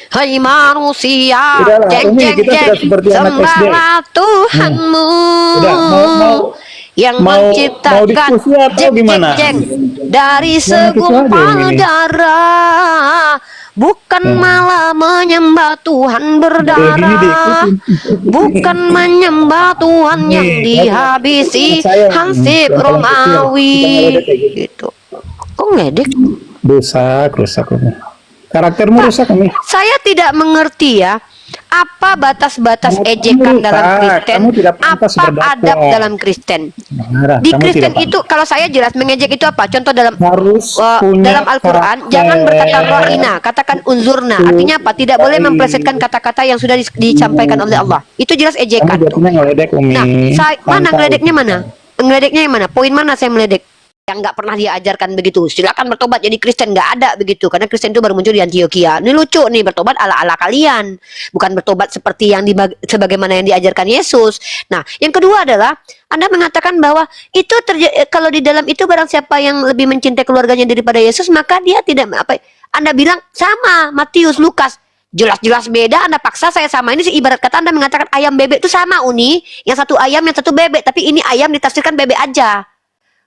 Hai manusia, Udahlah, jeng Umi, jeng kita jeng, sudah seperti anak SD. sembahlah Hmm. Tuhanmu Udah, yang mau mau menciptakan, diskusi atau jeng jeng gimana? jeng, dari Yang itu aja Umi segumpal nih. darah, bukan Hmm. malah menyembah Tuhan Model gini berdarah, diikutin. bukan menyembah Tuhan yang Nih, anak dihabisi saya nih, Hansip yang paling kecil, suka ngeledek Romawi kayak gitu. gitu. Kok ngeledek? Rusak Umi. Karaktermu Pak, rusak Umi. saya tidak mengerti ya, apa batas-batas Kamu ejekan dalam rusak. Kamu Kristen, tidak pantas apa adab berdakwah. dalam Kristen. Marah, Di kamu tidak Kristen itu, pantas. kalau saya jelas mengejek itu apa? Contoh Harus dalam punya Al-Quran, jangan berkata karakter. ro'ina, katakan unzurna. Tuh, Artinya apa? Tidak boleh baik. memplesetkan kata-kata yang sudah disampaikan oleh Allah. Itu jelas Kamu ejekan tuh. jatuhnya ngeledek Umi. Nah, mana Santai. ngeledeknya mana? Ngeledeknya yang mana? Poin mana saya meledek? Yang nggak pernah diajarkan begitu. Silakan bertobat jadi Kristen, nggak ada begitu. Karena Kristen itu baru muncul di Antioquia. Ini lucu nih, bertobat ala-ala kalian, bukan bertobat seperti yang sebagaimana yang diajarkan Yesus. Nah, yang kedua adalah Anda mengatakan bahwa itu kalau di dalam itu barang siapa yang lebih mencintai keluarganya daripada Yesus, maka dia tidak apa. Anda bilang sama Matius, Lukas. Jelas-jelas beda, Anda paksa saya sama. Ini ibarat kata Anda mengatakan ayam bebek itu sama, Uni. Yang satu ayam, yang satu bebek. Tapi ini ayam ditafsirkan bebek aja.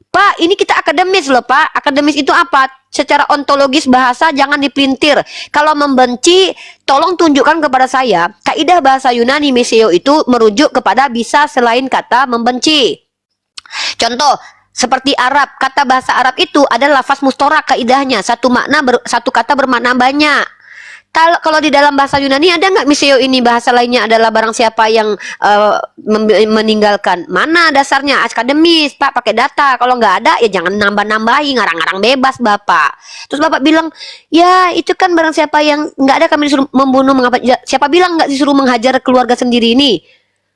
Pak, ini kita akademis loh Pak. Akademis itu apa? Secara ontologis bahasa jangan dipelintir. Kalau membenci, tolong tunjukkan kepada saya. Kaidah bahasa Yunani meseo itu merujuk kepada bisa selain kata membenci. Contoh, seperti Arab, kata bahasa Arab itu adalah lafaz mustorak kaidahnya. Satu kata bermakna banyak. Kalau di dalam bahasa Yunani ada nggak miseo ini bahasa lainnya adalah barang siapa yang meninggalkan? Mana dasarnya? Akademis, Pak, pakai data. Kalau nggak ada ya jangan nambah-nambahi, ngarang-ngarang bebas, Bapak. Terus Bapak bilang, ya itu kan barang siapa yang nggak ada kami disuruh membunuh, mengapa? Siapa bilang nggak disuruh menghajar keluarga sendiri ini?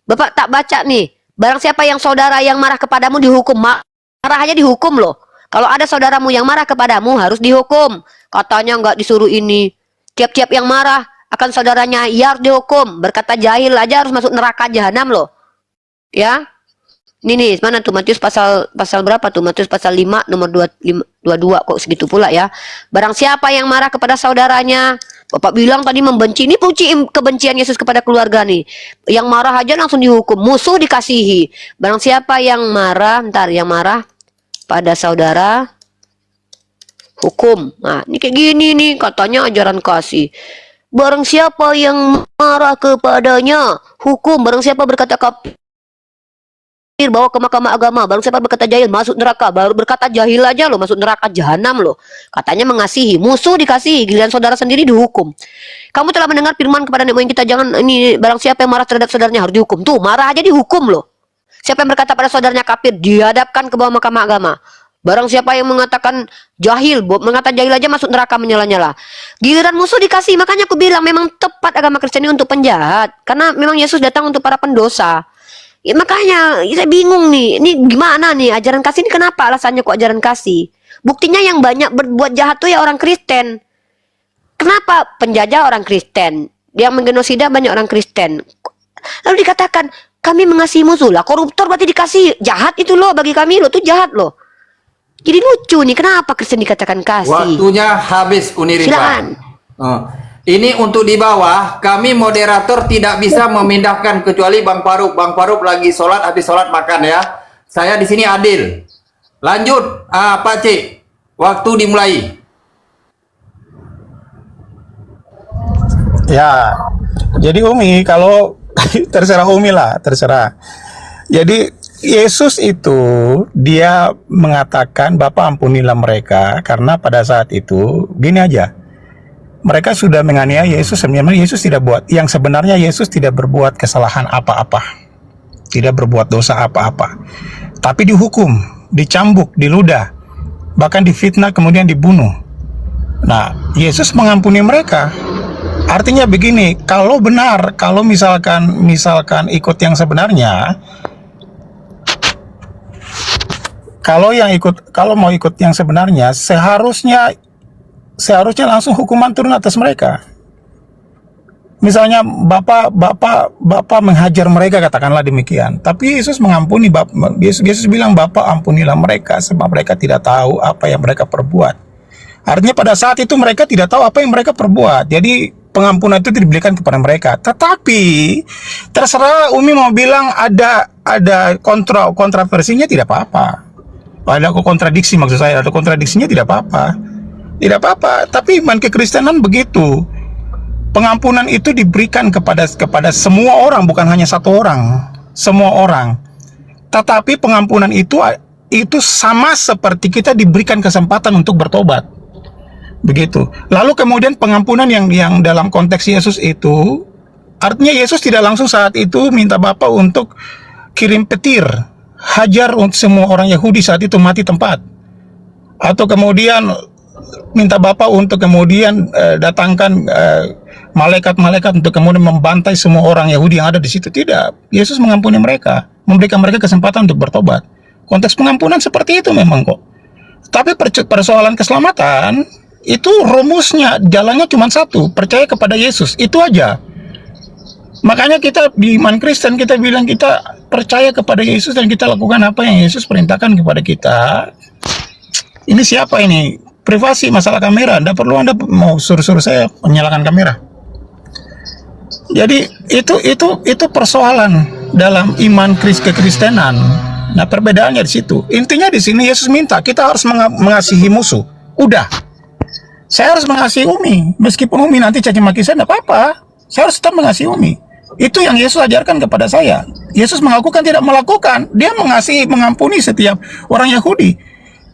Bapak tak baca nih. Barang siapa yang saudara yang marah kepadamu dihukum, marah aja dihukum loh. Kalau ada saudaramu yang marah kepadamu harus dihukum. Katanya nggak disuruh ini. Tiap-tiap yang marah akan saudaranya ya harus dihukum. Berkata jahil aja harus masuk neraka jahanam loh. Ya. Ini nih, mana tuh Matius pasal berapa tuh? Matius pasal 5 nomor 22 kok segitu pula ya. Barang siapa yang marah kepada saudaranya, Bapak bilang tadi membenci, ini puji kebencian Yesus kepada keluarga nih. Yang marah aja langsung dihukum, musuh dikasihi. Barang siapa yang marah, yang marah pada saudara hukum. Nah, ini kayak gini nih katanya ajaran kasih. Barang siapa yang marah kepadanya hukum. Barang siapa berkata kafir bawa ke mahkamah agama. Barang siapa berkata jahil masuk neraka. Baru berkata jahil aja loh masuk neraka jahanam loh. Katanya mengasihi, musuh dikasihi, giliran saudara sendiri dihukum. Kamu telah mendengar firman kepada nenek moyang kita, jangan ini, barang siapa yang marah terhadap saudaranya harus dihukum. Tuh, marah aja dihukum loh. Siapa yang berkata pada saudaranya kafir dihadapkan ke bawah mahkamah agama. Barang siapa yang mengatakan jahil, mengatakan jahil aja masuk neraka menyala-nyala. Giliran musuh dikasih, makanya aku bilang memang tepat agama Kristen ini untuk penjahat. Karena memang Yesus datang untuk para pendosa. Ya, makanya saya bingung nih, ini gimana nih ajaran kasih ini kenapa alasannya kok ajaran kasih? Buktinya yang banyak berbuat jahat tuh ya orang Kristen. Kenapa penjajah orang Kristen? Yang menggenosida banyak orang Kristen. Lalu dikatakan kami mengasihi musuh lah, koruptor berarti dikasih, jahat itu loh bagi kami loh, tuh jahat loh. Jadi lucu nih, kenapa Kristen dikatakan kasih? Waktunya habis, Uniriba. Silakan. Ini untuk di bawah, kami moderator tidak bisa memindahkan kecuali Bang Faruk. Bang Faruk lagi sholat, habis sholat makan ya. Saya di sini adil. Lanjut, Pak Cik. Waktu dimulai. Ya, jadi Umi kalau terserah Umi lah, terserah. Jadi Yesus itu dia mengatakan Bapa ampunilah mereka karena pada saat itu gini aja. Mereka sudah menganiaya Yesus, sebenarnya Yesus tidak buat. Yang sebenarnya Yesus tidak berbuat kesalahan apa-apa. Tidak berbuat dosa apa-apa. Tapi dihukum, dicambuk, diludah, bahkan difitnah kemudian dibunuh. Nah, Yesus mengampuni mereka. Artinya begini, kalau benar, kalau misalkan ikut yang sebenarnya, kalau mau ikut yang sebenarnya, seharusnya langsung hukuman turun atas mereka. Misalnya Bapak menghajar mereka, katakanlah demikian. Tapi Yesus mengampuni, Yesus bilang Bapak ampunilah mereka sebab mereka tidak tahu apa yang mereka perbuat. Artinya pada saat itu mereka tidak tahu apa yang mereka perbuat. Jadi pengampunan itu diberikan kepada mereka. Tetapi terserah Umi mau bilang ada kontroversinya, tidak apa-apa. Ada kontradiksi, maksud saya ada kontradiksinya, tidak apa-apa. Tidak apa-apa. Tapi iman kekristenan begitu. Pengampunan itu diberikan kepada semua orang, bukan hanya satu orang. Semua orang. Tetapi pengampunan itu sama seperti kita diberikan kesempatan untuk bertobat. Begitu. Lalu kemudian pengampunan yang dalam konteks Yesus itu, artinya Yesus tidak langsung saat itu minta Bapa untuk kirim petir, hajar untuk semua orang Yahudi saat itu mati tempat. Atau kemudian minta Bapa untuk kemudian datangkan malaikat-malaikat untuk kemudian membantai semua orang Yahudi yang ada di situ. Tidak. Yesus mengampuni mereka, memberikan mereka kesempatan untuk bertobat. Konteks pengampunan seperti itu memang kok. Tapi persoalan keselamatan itu rumusnya, jalannya cuma satu, percaya kepada Yesus, itu aja. Makanya kita di iman Kristen kita bilang kita percaya kepada Yesus dan kita lakukan apa yang Yesus perintahkan kepada kita. Ini siapa ini? Privasi, masalah kamera. Tidak perlu Anda mau suruh saya menyalakan kamera. Jadi itu persoalan dalam iman kekristenan. Nah, perbedaannya di situ. Intinya di sini Yesus minta kita harus mengasihi musuh. Udah. Saya harus mengasihi Umi, meskipun Umi nanti caci maki saya, tidak apa-apa. Saya harus tetap mengasihi Umi. Itu yang Yesus ajarkan kepada saya. Yesus mengaku kan tidak melakukan, dia mengasihi, mengampuni setiap orang Yahudi.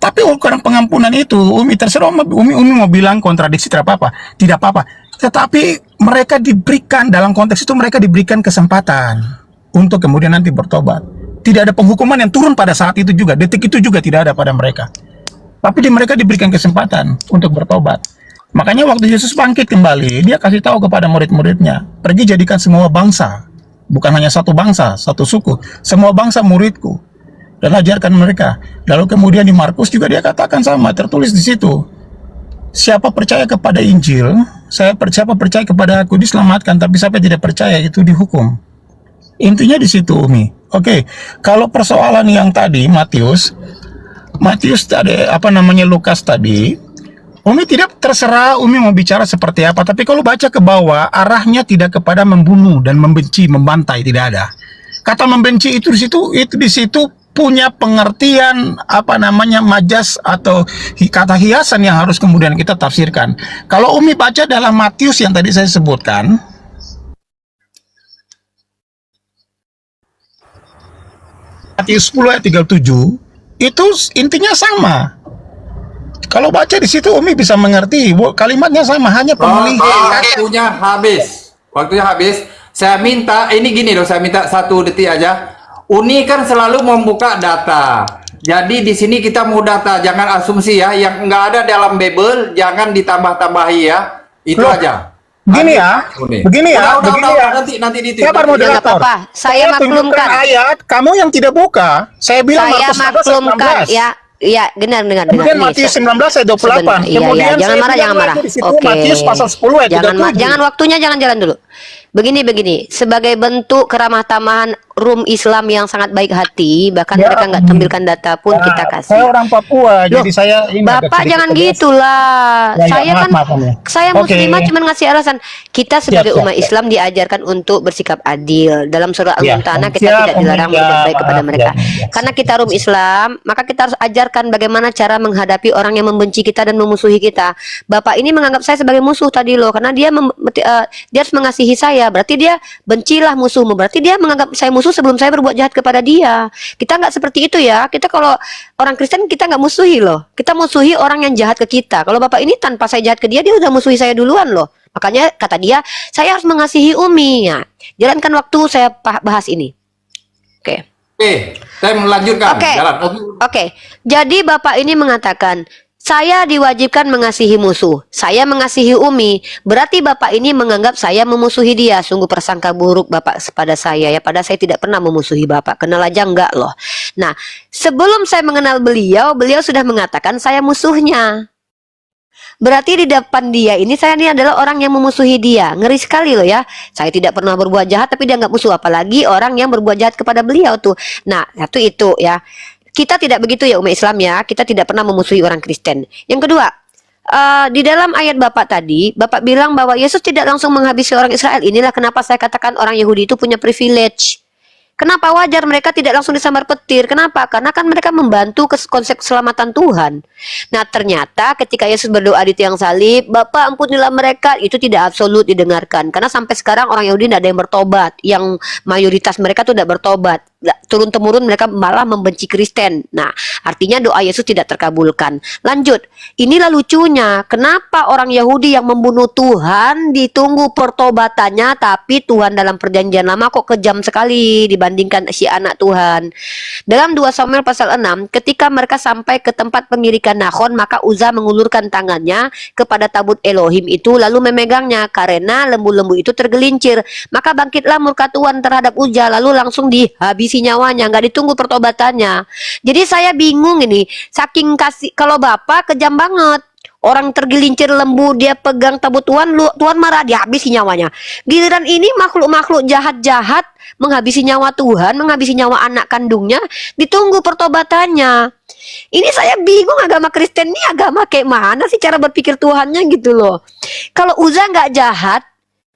Tapi ukuran pengampunan itu, Umi terserah, Umi mau bilang kontradiksi tidak apa-apa, tidak apa-apa. Tetapi mereka diberikan dalam konteks itu, mereka diberikan kesempatan untuk kemudian nanti bertobat. Tidak ada penghukuman yang turun pada saat itu juga, detik itu juga tidak ada pada mereka. Tapi mereka diberikan kesempatan untuk bertobat. Makanya waktu Yesus bangkit kembali, dia kasih tahu kepada murid-muridnya, pergi jadikan semua bangsa, bukan hanya satu bangsa, satu suku, semua bangsa muridku, dan ajarkan mereka. Lalu kemudian di Markus juga dia katakan sama, tertulis di situ, siapa percaya kepada Injil, siapa percaya kepada aku diselamatkan, tapi siapa tidak percaya itu dihukum. Intinya di situ, Umi. Oke, kalau persoalan yang tadi Matius tadi, Lukas tadi, Umi tidak terserah Umi mau bicara seperti apa, tapi kalau baca ke bawah arahnya tidak kepada membunuh dan membenci, membantai, tidak ada. Kata membenci itu di situ punya pengertian majas atau kata hiasan yang harus kemudian kita tafsirkan. Kalau Umi baca dalam Matius yang tadi saya sebutkan, Matius 10 ayat 37, itu intinya sama. Kalau baca di situ Umi bisa mengerti, kalimatnya sama, hanya pemulihan. Waktunya habis. Saya minta, ini gini loh, saya minta 1 detik aja. Uni kan selalu membuka data. Jadi di sini kita mau data, jangan asumsi ya. Yang nggak ada dalam Bible, jangan ditambah-tambahi ya. Itu loh, aja. Begini ya. Nanti di Sabar moderator. Saya maklumkan ayat, kamu yang tidak buka. Saya bilang saya maklumkan ya. Iya, dengar. Kemudian Matius 19 ayat 28. Kemudian jangan marah. Oke. Matius pasal 10 ayat 37. Jangan waktunya jalan dulu. Begini, sebagai bentuk keramah tamahan rum Islam yang sangat baik hati, bahkan ya, mereka nggak tampilkan data pun kita kasih. Saya orang Papua, jadi saya Bapak jangan gitulah. Saya kan saya muslimah cuma ngasih alasan. Kita sebagai umat Islam diajarkan untuk bersikap adil. Dalam surah Al-Mumtahanah kita tidak dilarang berbuat baik kepada mereka. Karena kita rum Islam, maka kita harus ajarkan bagaimana cara menghadapi orang yang membenci kita dan memusuhi kita. Bapak ini menganggap saya sebagai musuh tadi loh, karena dia harus mengasihi saya. Berarti dia bencilah musuhmu. Berarti dia menganggap saya musuh sebelum saya berbuat jahat kepada dia. Kita nggak seperti itu ya. Kita kalau orang Kristen kita nggak musuhi loh. Kita musuhi orang yang jahat ke kita. Kalau Bapak ini tanpa saya jahat ke dia, dia udah musuhi saya duluan loh. Makanya kata dia, saya harus mengasihi Umi. Ya, jalankan waktu saya bahas ini. Oke. Saya melanjutkan. Oke. Jadi Bapak ini mengatakan, saya diwajibkan mengasihi musuh. Saya mengasihi Umi. Berarti Bapak ini menganggap saya memusuhi dia. Sungguh persangka buruk Bapak pada saya. Ya, pada saya tidak pernah memusuhi Bapak. Kenal aja enggak loh. Nah, sebelum saya mengenal beliau sudah mengatakan saya musuhnya. Berarti di depan dia ini saya ini adalah orang yang memusuhi dia. Ngeri sekali loh ya. Saya tidak pernah berbuat jahat tapi dia nggak musuh. Apalagi orang yang berbuat jahat kepada beliau tuh. Nah, itu ya. Kita tidak begitu ya umat Islam ya. Kita tidak pernah memusuhi orang Kristen. Yang kedua, Di dalam ayat Bapak tadi, Bapak bilang bahwa Yesus tidak langsung menghabisi orang Israel. Inilah kenapa saya katakan orang Yahudi itu punya privilege. Kenapa wajar mereka tidak langsung disambar petir? Kenapa? Karena kan mereka membantu konsep keselamatan Tuhan. Nah, ternyata ketika Yesus berdoa di tiang salib, Bapa ampunilah mereka, itu tidak absolut didengarkan. Karena sampai sekarang orang Yahudi tidak ada yang bertobat. Yang mayoritas mereka tuh tidak bertobat. Turun-temurun mereka malah membenci Kristen. Nah, artinya doa Yesus tidak terkabulkan. Lanjut, inilah lucunya. Kenapa orang Yahudi yang membunuh Tuhan ditunggu pertobatannya, tapi Tuhan dalam perjanjian lama kok kejam sekali dibandingkan si anak Tuhan. Dalam 2 Samuel pasal 6, ketika mereka sampai ke tempat pengirikan Nahon, maka Uza mengulurkan tangannya kepada tabut Elohim itu lalu memegangnya karena lembu-lembu itu tergelincir. Maka bangkitlah murka Tuhan terhadap Uza lalu langsung dihabisi nyawanya, nggak ditunggu pertobatannya. Jadi saya bingung ini, saking kasih, kalau Bapak kejam banget. Orang tergelincir lembu, dia pegang tabut Tuhan, Tuhan marah, dihabisi nyawanya. Giliran ini makhluk-makhluk jahat-jahat menghabisi nyawa Tuhan, menghabisi nyawa anak kandungnya, ditunggu pertobatannya. Ini saya bingung, agama Kristen ini agama kayak mana sih cara berpikir Tuhannya gitu loh. Kalau Uza nggak jahat,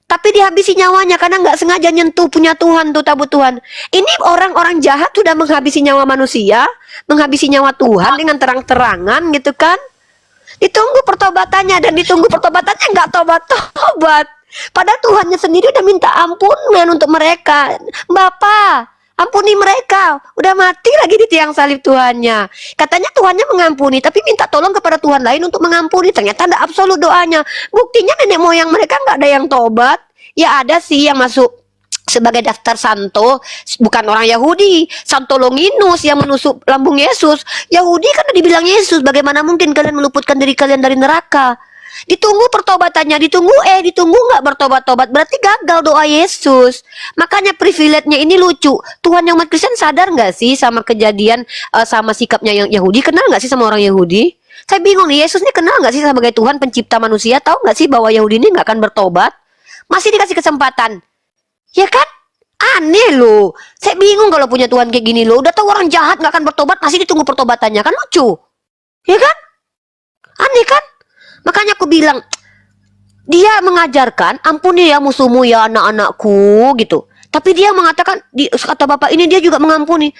tapi dihabisi nyawanya karena nggak sengaja nyentuh punya Tuhan tuh tabut Tuhan. Ini orang-orang jahat sudah menghabisi nyawa manusia, menghabisi nyawa Tuhan dengan terang-terangan gitu kan. Ditunggu pertobatannya, dan ditunggu pertobatannya nggak tobat-tobat. Padahal Tuhannya sendiri udah minta ampunan untuk mereka. Bapak, ampuni mereka. Udah mati lagi di tiang salib Tuhannya. Katanya Tuhannya mengampuni, tapi minta tolong kepada Tuhan lain untuk mengampuni. Ternyata tidak absolut doanya. Buktinya nenek moyang mereka nggak ada yang tobat. Ya ada sih yang masuk sebagai daftar santo, bukan orang Yahudi. Santo Longinus yang menusuk lambung Yesus. Yahudi kan dibilang Yesus, bagaimana mungkin kalian meluputkan diri kalian dari neraka? Ditunggu pertobatannya, ditunggu nggak bertobat-tobat, berarti gagal doa Yesus. Makanya privilege-nya ini lucu. Tuhan yang umat Kristen sadar nggak sih sama kejadian, sama sikapnya yang Yahudi? Kenal nggak sih sama orang Yahudi? Saya bingung nih, Yesus ini kenal nggak sih sebagai Tuhan pencipta manusia? Tahu nggak sih bahwa Yahudi ini nggak akan bertobat? Masih dikasih kesempatan. Ya kan? Aneh loh. Saya bingung kalau punya Tuhan kayak gini loh. Udah tahu orang jahat nggak akan bertobat, masih ditunggu pertobatannya. Kan lucu. Ya kan? Aneh kan? Makanya aku bilang, dia mengajarkan, ampuni ya musuhmu ya anak-anakku gitu. Tapi dia mengatakan, kata Bapak ini dia juga mengampuni.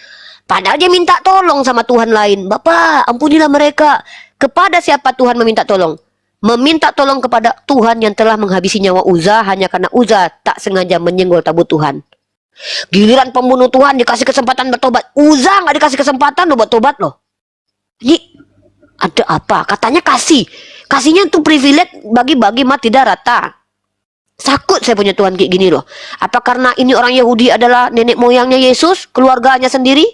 Padahal dia minta tolong sama Tuhan lain. Bapak, ampunilah mereka. Kepada siapa Tuhan meminta tolong? Meminta tolong kepada Tuhan yang telah menghabisi nyawa Uza hanya karena Uza tak sengaja menyenggol tabut Tuhan. Giliran pembunuh Tuhan dikasih kesempatan bertobat, Uza nggak dikasih kesempatan loh buat tobat loh. Ini ada apa? Katanya kasihnya tuh privilege bagi-bagi mati tidak rata. Takut saya punya Tuhan kayak gini loh. Apa karena ini orang Yahudi adalah nenek moyangnya Yesus, keluarganya sendiri?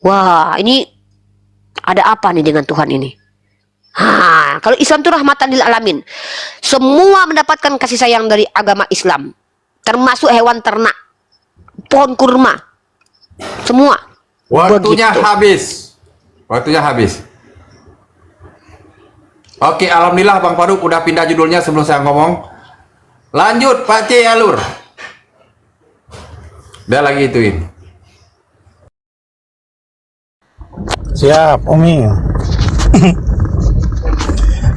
Wah, ini ada apa nih dengan Tuhan ini? Kalau Islam itu rahmatan lil alamin. Semua mendapatkan kasih sayang dari agama Islam. Termasuk hewan ternak, pohon kurma. Semua. Waktunya begitu. habis. Waktunya habis. Oke, alhamdulillah Bang Faruk udah pindah judulnya sebelum saya ngomong. Lanjut Pak C Alur. Dia lagi ituin. Siap, Umi.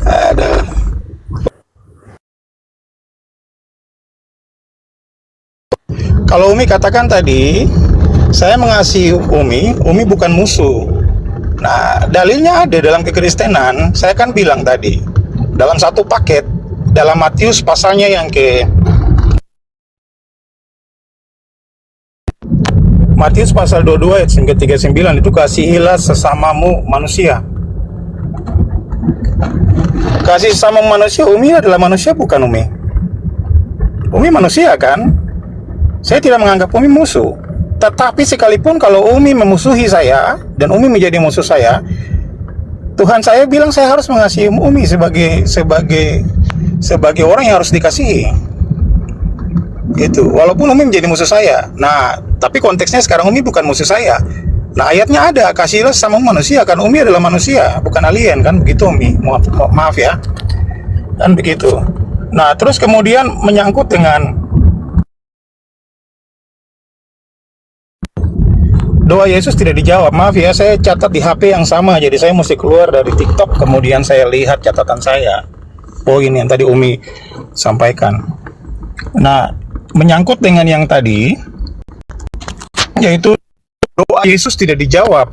Ada. Kalau Umi katakan tadi, saya mengasihi Umi bukan musuh. Nah, dalilnya ada dalam kekristenan. Saya kan bilang tadi, dalam satu paket, dalam Matius pasalnya yang Matius pasal 22 ayat 39 itu kasihilah sesamamu manusia. Kasih sama manusia, Umi adalah manusia bukan Umi? Umi manusia kan? Saya tidak menganggap Umi musuh. Tetapi sekalipun kalau Umi memusuhi saya dan Umi menjadi musuh saya, Tuhan saya bilang saya harus mengasihi Umi sebagai orang yang harus dikasihi. Gitu. Walaupun Umi menjadi musuh saya. Nah, tapi konteksnya sekarang Umi bukan musuh saya. Nah, ayatnya ada, kasihlah sama manusia, kan Umi adalah manusia, bukan alien, kan begitu Umi. Maaf ya. Kan begitu. Nah, terus kemudian menyangkut doa Yesus tidak dijawab. Maaf ya, saya catat di HP yang sama, jadi saya mesti keluar dari TikTok, kemudian saya lihat catatan saya. Oh, ini yang tadi Umi sampaikan. Nah, menyangkut dengan yang tadi, yaitu doa Yesus tidak dijawab.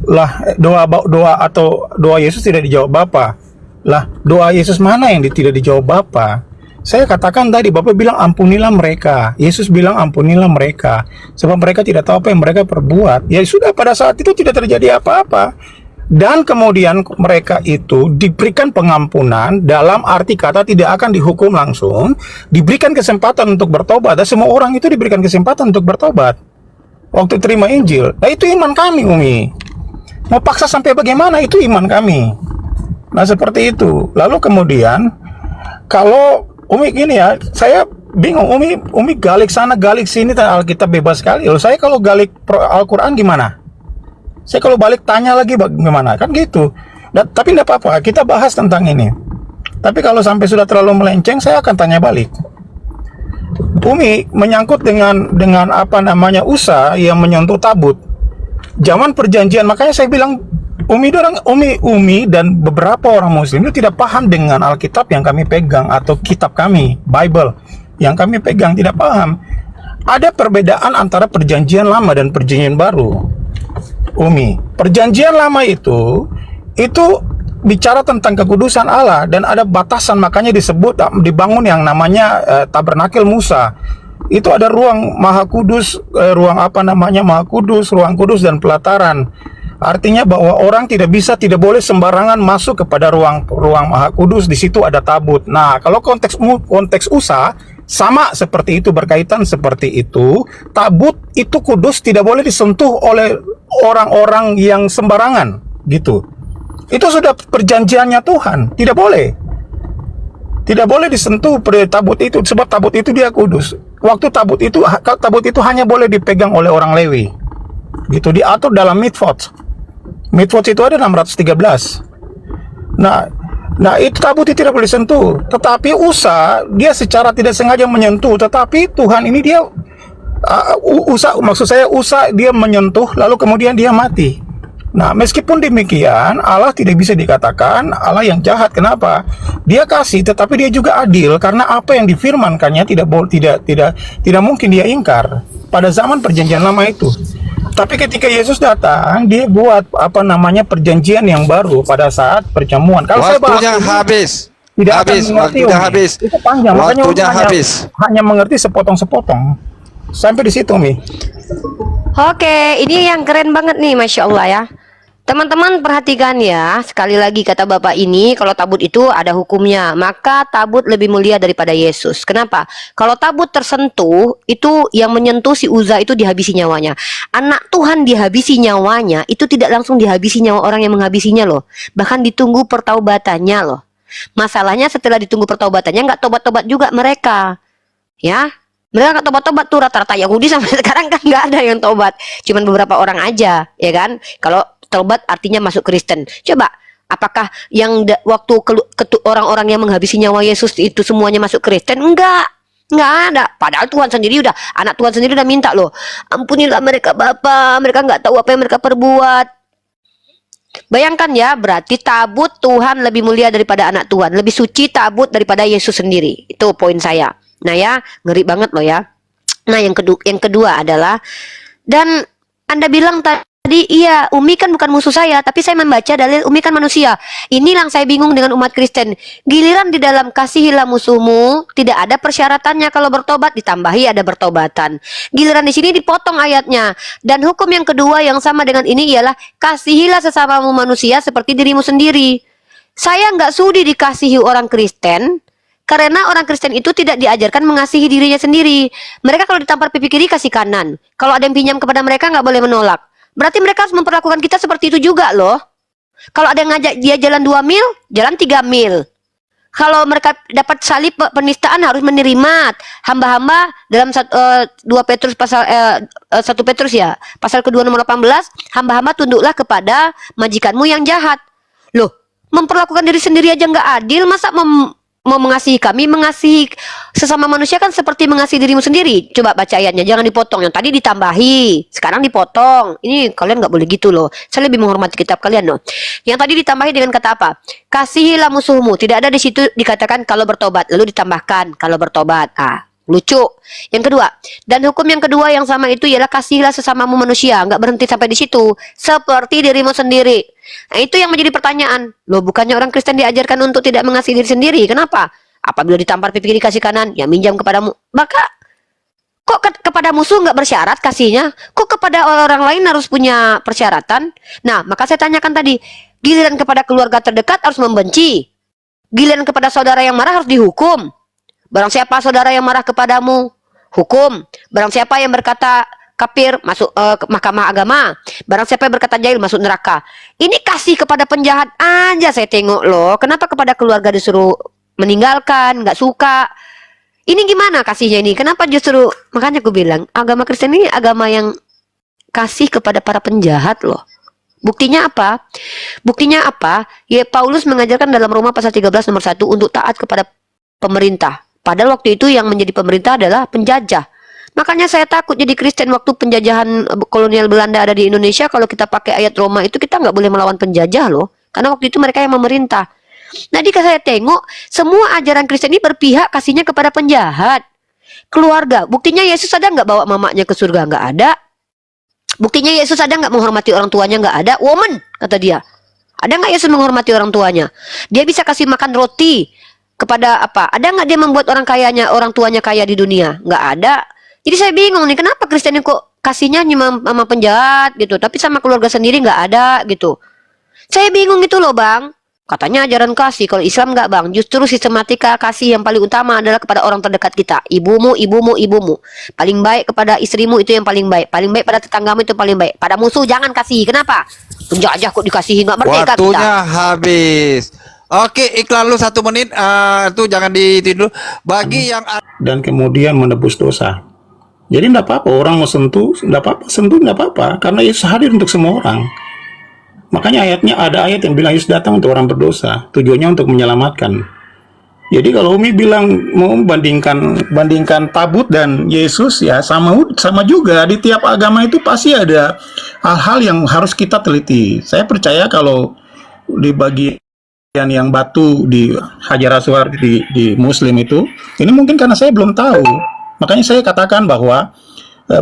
Lah, doa Yesus tidak dijawab Bapa. Lah, doa Yesus mana yang tidak dijawab Bapa? Saya katakan tadi, Bapak bilang ampunilah mereka. Yesus bilang ampunilah mereka, sebab mereka tidak tahu apa yang mereka perbuat. Ya sudah, pada saat itu tidak terjadi apa-apa. Dan kemudian mereka itu diberikan pengampunan, dalam arti kata tidak akan dihukum langsung, diberikan kesempatan untuk bertobat. Dan semua orang itu diberikan kesempatan untuk bertobat waktu terima Injil. Nah, itu iman kami, Umi. Mau paksa sampai bagaimana, itu iman kami. Nah, seperti itu. Lalu kemudian, kalau Umi gini ya, saya bingung, Umi galik sana galik sini tentang Alkitab bebas sekali. Loh, saya kalau galik Al-Quran gimana? Saya kalau balik tanya lagi bagaimana? Kan gitu. Tapi tidak apa-apa, kita bahas tentang ini. Tapi kalau sampai sudah terlalu melenceng, saya akan tanya balik. Umi menyangkut dengan apa namanya Usa yang menyentuh tabut. Zaman perjanjian, makanya saya bilang Umi dan beberapa orang Muslim itu tidak paham dengan Alkitab yang kami pegang atau kitab kami, Bible yang kami pegang, tidak paham. Ada perbedaan antara perjanjian lama dan perjanjian baru. Umi, perjanjian lama itu bicara tentang kekudusan Allah dan ada batasan, makanya disebut dibangun yang namanya tabernakel Musa. Itu ada ruang Maha Kudus, Maha Kudus, ruang kudus dan pelataran. Artinya bahwa orang tidak boleh sembarangan masuk kepada ruang Maha Kudus. Di situ ada tabut. Nah, kalau konteks Usa sama seperti itu, berkaitan seperti itu. Tabut itu kudus, tidak boleh disentuh oleh orang-orang yang sembarangan, gitu. Itu sudah perjanjiannya Tuhan, tidak boleh. Tidak boleh disentuh tabut itu, sebab tabut itu dia kudus. Waktu tabut itu hanya boleh dipegang oleh orang Lewi. Gitu, diatur dalam Mitvot. Mitvot itu ada 613. Nah, itu tabut itu tidak boleh disentuh. Tetapi Usa, dia secara tidak sengaja menyentuh. Tetapi Tuhan ini dia Usa dia menyentuh, lalu kemudian dia mati. Nah, meskipun demikian, Allah tidak bisa dikatakan Allah yang jahat. Kenapa? Dia kasih, tetapi dia juga adil, karena apa yang difirmankannya tidak mungkin dia ingkar pada zaman perjanjian lama itu. Tapi ketika Yesus datang, dia buat perjanjian yang baru pada saat perjamuan. Kalau saya bahas waktunya habis. Tidak habis, akan mengerti, waktunya habis. Itu panjang, makanya Waktunya habis. hanya mengerti sepotong-sepotong. Sampai di situ, Mi. Oke, ini yang keren banget nih, Masya Allah ya. Teman-teman perhatikan ya, sekali lagi kata Bapak ini, kalau tabut itu ada hukumnya, maka tabut lebih mulia daripada Yesus. Kenapa? Kalau tabut tersentuh, itu yang menyentuh si Uza itu dihabisi nyawanya. Anak Tuhan dihabisi nyawanya, itu tidak langsung dihabisi nyawa orang yang menghabisinya loh. Bahkan ditunggu pertaubatannya loh. Masalahnya setelah ditunggu pertaubatannya, nggak tobat-tobat juga mereka. Ya, mereka nggak tobat-tobat tuh, rata-rata Yahudi sampai sekarang kan nggak ada yang tobat. Cuman beberapa orang aja, ya kan? Kalau tobat artinya masuk Kristen. Coba, apakah yang waktu orang-orang yang menghabisi nyawa Yesus itu semuanya masuk Kristen? Enggak ada. Padahal Tuhan sendiri anak Tuhan sendiri udah minta loh, ampunilah mereka Bapa, mereka nggak tahu apa yang mereka perbuat. Bayangkan ya, berarti tabut Tuhan lebih mulia daripada anak Tuhan, lebih suci tabut daripada Yesus sendiri. Itu poin saya. Nah ya, ngeri banget loh ya. Nah, yang kedua adalah, dan Anda bilang tadi, iya, Umi kan bukan musuh saya, tapi saya membaca dalil Umi kan manusia. Inilah yang saya bingung dengan umat Kristen. Giliran di dalam kasihilah musuhmu, tidak ada persyaratannya kalau bertobat, ditambahi ada bertobatan. Giliran di sini dipotong ayatnya. Dan hukum yang kedua yang sama dengan ini ialah kasihilah sesamamu manusia seperti dirimu sendiri. Saya nggak sudi dikasihi orang Kristen, karena orang Kristen itu tidak diajarkan mengasihi dirinya sendiri. Mereka kalau ditampar pipi kiri kasih kanan. Kalau ada yang pinjam kepada mereka nggak boleh menolak. Berarti mereka harus memperlakukan kita seperti itu juga loh. Kalau ada yang ngajak dia jalan 2 mil, jalan 3 mil. Kalau mereka dapat salib penistaan harus menerima. Hamba-hamba dalam 1 Petrus ya, pasal kedua nomor 18, hamba-hamba tunduklah kepada majikanmu yang jahat. Loh, memperlakukan diri sendiri aja nggak adil, masa mau mengasihi kami, mengasihi sesama manusia kan seperti mengasihi dirimu sendiri. Coba baca ayatnya, jangan dipotong. Yang tadi ditambahi, sekarang dipotong. Ini kalian nggak boleh gitu loh. Saya lebih menghormati kitab kalian loh. Yang tadi ditambahi dengan kata apa? Kasihilah musuhmu. Tidak ada di situ dikatakan kalau bertobat. Lalu ditambahkan kalau bertobat. Ah, lucu. Yang kedua, dan hukum yang kedua yang sama itu ialah kasihilah sesamamu manusia. Nggak berhenti sampai di situ. Seperti dirimu sendiri. Nah, itu yang menjadi pertanyaan. Loh, bukannya orang Kristen diajarkan untuk tidak mengasihi diri sendiri? Kenapa? Apabila ditampar pipi kiri kasih kanan, ya minjam kepadamu. Maka kok kepada musuh nggak bersyarat kasihnya? Kok kepada orang lain harus punya persyaratan? Nah, maka saya tanyakan tadi, giliran kepada keluarga terdekat harus membenci. Giliran kepada saudara yang marah harus dihukum. Barang siapa saudara yang marah kepadamu, hukum. Barang siapa yang berkata kafir, masuk ke mahkamah agama. Barang siapa yang berkata jahil, masuk neraka. Ini kasih kepada penjahat aja saya tengok loh. Kenapa kepada keluarga disuruh meninggalkan, nggak suka? Ini gimana kasihnya ini? Kenapa justru, makanya aku bilang, agama Kristen ini agama yang kasih kepada para penjahat loh. Buktinya apa? Buktinya apa? Ya, Paulus mengajarkan dalam Roma pasal 13 nomor 1 untuk taat kepada pemerintah. Padahal waktu itu yang menjadi pemerintah adalah penjajah. Makanya saya takut jadi Kristen waktu penjajahan kolonial Belanda ada di Indonesia. Kalau kita pakai ayat Roma itu kita nggak boleh melawan penjajah loh. Karena waktu itu mereka yang memerintah. Nah, jika saya tengok semua ajaran Kristen ini berpihak kasihnya kepada penjahat. Keluarga. Buktinya Yesus ada nggak bawa mamanya ke surga? Nggak ada. Buktinya Yesus ada nggak menghormati orang tuanya? Nggak ada. Woman, kata dia. Ada nggak Yesus menghormati orang tuanya? Dia bisa kasih makan roti kepada apa? Ada nggak dia membuat orang tuanya kaya di dunia? Nggak ada. Jadi saya bingung nih, kenapa Kristen ini kok kasihnya cuma sama penjahat gitu, tapi sama keluarga sendiri nggak ada gitu. Saya bingung gitu loh bang. Katanya ajaran kasih, kalau Islam nggak bang. Justru sistematika kasih yang paling utama adalah kepada orang terdekat kita. Ibumu, ibumu, ibumu. Paling baik kepada istrimu itu yang paling baik. Paling baik pada tetanggamu itu paling baik. Pada musuh jangan kasih. Kenapa? Penjajah kok dikasihi, nggak merdeka kita. Waktunya habis. Oke, iklan lu 1 menit. Itu jangan ditidur. Bagi yang Dan kemudian menebus dosa. Jadi tidak apa-apa orang mau sentuh, tidak apa-apa, sentuh tidak apa-apa, karena Yesus hadir untuk semua orang. Makanya ada ayat yang bilang Yesus datang untuk orang berdosa, tujuannya untuk menyelamatkan. Jadi kalau Umi bilang mau bandingkan tabut dan Yesus, ya sama juga. Di tiap agama itu pasti ada hal-hal yang harus kita teliti. Saya percaya kalau di bagian yang batu di Hajar Aswad di Muslim itu, ini mungkin karena saya belum tahu. Makanya saya katakan bahwa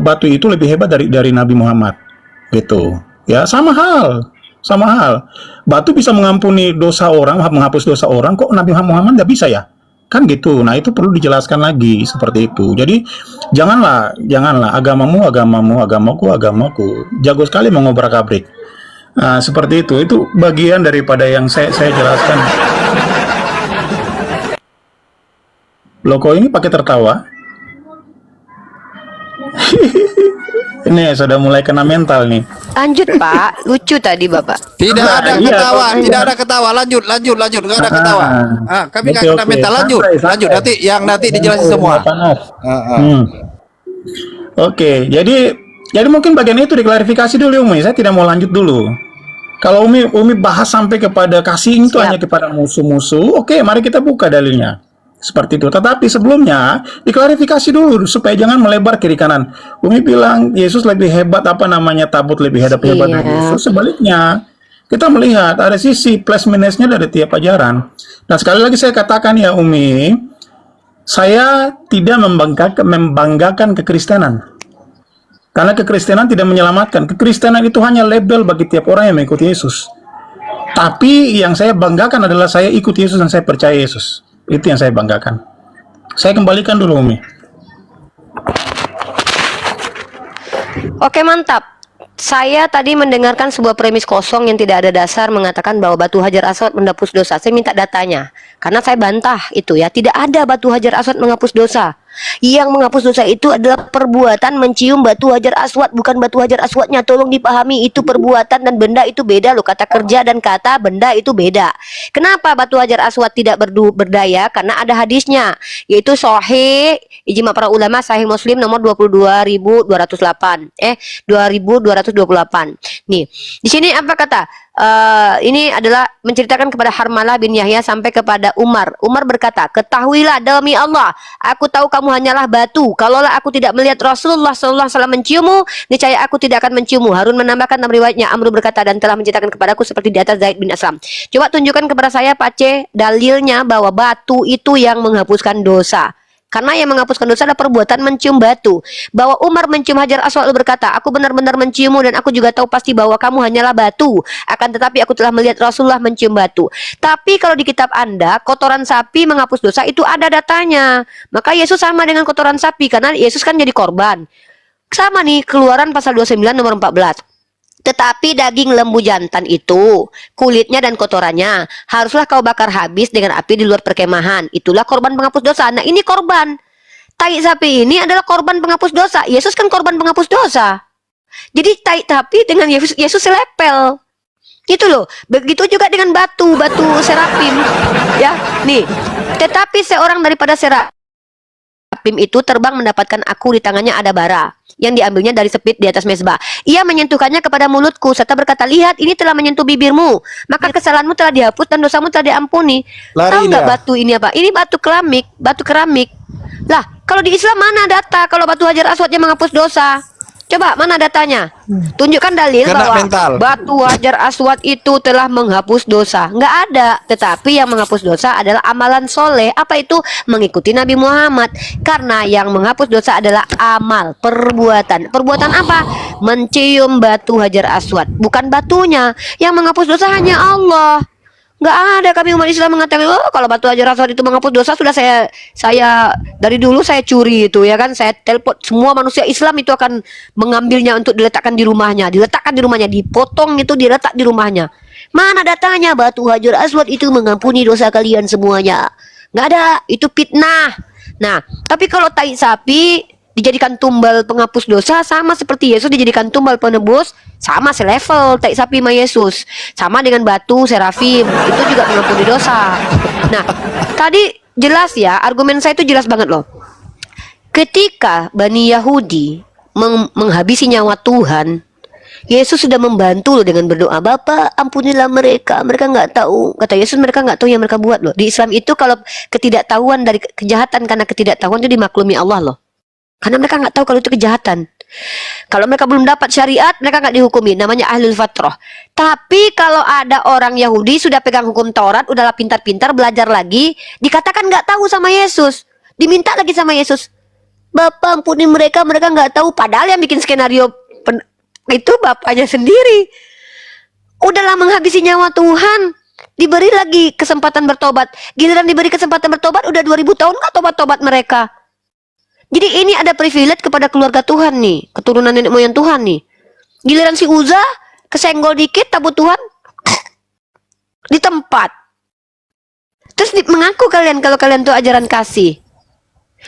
batu itu lebih hebat dari Nabi Muhammad, gitu. Ya sama hal. Batu bisa mengampuni dosa orang, menghapus dosa orang, kok Nabi Muhammad nggak bisa ya? Kan gitu. Nah itu perlu dijelaskan lagi seperti itu. Jadi janganlah agamaku. Jago sekali mengobrak-abrik. Nah, seperti itu. Itu bagian daripada yang saya jelaskan. Loko ini pakai tertawa. Ini sudah mulai kena mental nih. Lanjut Pak, lucu tadi Bapak. tidak ada Iya, ketawa, iya. tidak ada ketawa. Lanjut, nggak ada ketawa. Kami nggak kena Oke. mental. Lanjut. Nanti dijelasin semua. Panas. Oke, jadi mungkin bagian itu diklarifikasi dulu Umi. Saya tidak mau lanjut dulu. Kalau Umi bahas sampai kepada kasih itu Siap. hanya kepada musuh-musuh, oke, mari kita buka dalilnya. Seperti itu. Tetapi sebelumnya diklarifikasi dulu supaya jangan melebar kiri kanan. Umi bilang Yesus lebih hebat, tabut lebih hebat dari Yesus. Sebaliknya, kita melihat ada sisi plus minusnya dari tiap ajaran. Nah, sekali lagi saya katakan ya Umi, saya tidak membanggakan kekristenan. Karena kekristenan tidak menyelamatkan. Kekristenan itu hanya label bagi tiap orang yang mengikuti Yesus. Tapi yang saya banggakan adalah saya ikut Yesus dan saya percaya Yesus. Itu yang saya banggakan. Saya kembalikan dulu Umi. Oke mantap. Saya tadi mendengarkan sebuah premis kosong yang tidak ada dasar mengatakan bahwa batu Hajar Aswad menghapus dosa. Saya minta datanya. Karena saya bantah itu ya. Tidak ada batu Hajar Aswad menghapus dosa. Yang menghapus dosa itu adalah perbuatan mencium batu hajar aswad, bukan batu hajar aswadnya. Tolong dipahami, itu perbuatan dan benda itu beda loh. Kata kerja dan kata benda itu beda. Kenapa batu hajar aswad tidak berdaya? Karena ada hadisnya, yaitu sahih ijma para ulama, sahih Muslim nomor 22.208 2228. Nih, di sini apa kata? Ini adalah menceritakan kepada Harmalah bin Yahya sampai kepada Umar. Umar berkata, ketahuilah demi Allah, aku tahu kamu hanyalah batu. Kalaulah aku tidak melihat Rasulullah SAW menciummu, niscaya aku tidak akan menciummu. Harun menambahkan dalam riwayatnya, Amr berkata, dan telah menceritakan kepadaku seperti di atas Zaid bin Aslam. Coba tunjukkan kepada saya, Pace, dalilnya bahwa batu itu yang menghapuskan dosa. Karena yang menghapuskan dosa adalah perbuatan mencium batu. Bahwa Umar mencium hajar aswad lalu berkata, aku benar-benar menciummu dan aku juga tahu pasti bahwa kamu hanyalah batu. Akan tetapi aku telah melihat Rasulullah mencium batu. Tapi kalau di kitab Anda, kotoran sapi menghapus dosa itu ada datanya. Maka Yesus sama dengan kotoran sapi karena Yesus kan jadi korban. Sama nih, Keluaran pasal 29 nomor 14. Tetapi daging lembu jantan itu, kulitnya dan kotorannya, haruslah kau bakar habis dengan api di luar perkemahan. Itulah korban penghapus dosa. Nah, ini korban. Tai sapi ini adalah korban penghapus dosa. Yesus kan korban penghapus dosa. Jadi tai sapi dengan Yesus selepel. Itu loh. Begitu juga dengan batu serafim. Ya, nih. Tetapi seorang daripada serafim itu terbang mendapatkan aku, di tangannya ada bara yang diambilnya dari sepit di atas mezbah. Ia menyentuhkannya kepada mulutku serta berkata, lihat, ini telah menyentuh bibirmu, maka kesalahanmu telah dihapus dan dosamu telah diampuni. Tahu nggak batu ini apa? Ini batu keramik. Lah, kalau di Islam mana data kalau batu hajar aswad yang menghapus dosa? Coba, mana datanya? Tunjukkan dalil bahwa batu hajar aswad itu telah menghapus dosa. Nggak ada. Tetapi yang menghapus dosa adalah amalan soleh. Apa itu? Mengikuti Nabi Muhammad. Karena yang menghapus dosa adalah amal, perbuatan. Perbuatan apa? Mencium batu hajar aswad. Bukan batunya. Yang menghapus dosa hanya Allah. Nggak ada kami umat Islam mengatakan, oh kalau batu hajar aswad itu menghapus dosa, sudah saya dari dulu saya curi itu, ya kan, saya telepon semua manusia Islam itu akan mengambilnya untuk diletakkan di rumahnya, dipotong itu diletak di rumahnya. Mana datanya batu hajar aswad itu mengampuni dosa kalian semuanya? Nggak ada, itu fitnah. Nah, tapi kalau tai sapi dijadikan tumbal penghapus dosa, sama seperti Yesus dijadikan tumbal penebus, sama selevel tai sapi sama Yesus, sama dengan batu serafim, itu juga mengampuni dosa. Nah, tadi jelas ya, argumen saya itu jelas banget loh. Ketika Bani Yahudi menghabisi nyawa Tuhan, Yesus sudah membantu loh dengan berdoa, Bapa ampunilah mereka nggak tahu. Kata Yesus, mereka nggak tahu yang mereka buat loh. Di Islam itu kalau ketidaktahuan dari kejahatan karena ketidaktahuan itu dimaklumi Allah loh. Karena mereka nggak tahu kalau itu kejahatan. Kalau mereka belum dapat syariat, mereka nggak dihukumi. Namanya ahlul fatrah. Tapi kalau ada orang Yahudi sudah pegang hukum Taurat, udahlah pintar-pintar belajar lagi, dikatakan nggak tahu sama Yesus, diminta lagi sama Yesus, Bapak ampuni mereka nggak tahu. Padahal yang bikin skenario itu bapaknya sendiri. Udahlah menghabisi nyawa Tuhan, diberi lagi kesempatan bertobat. Giliran diberi kesempatan bertobat, udah 2000 tahun nggak tobat-tobat mereka. Jadi ini ada privilege kepada keluarga Tuhan nih, keturunan nenek moyang Tuhan nih. Giliran si Uza kesenggol dikit tabut Tuhan di tempat. Terus mengaku kalian kalau kalian tuh ajaran kasih.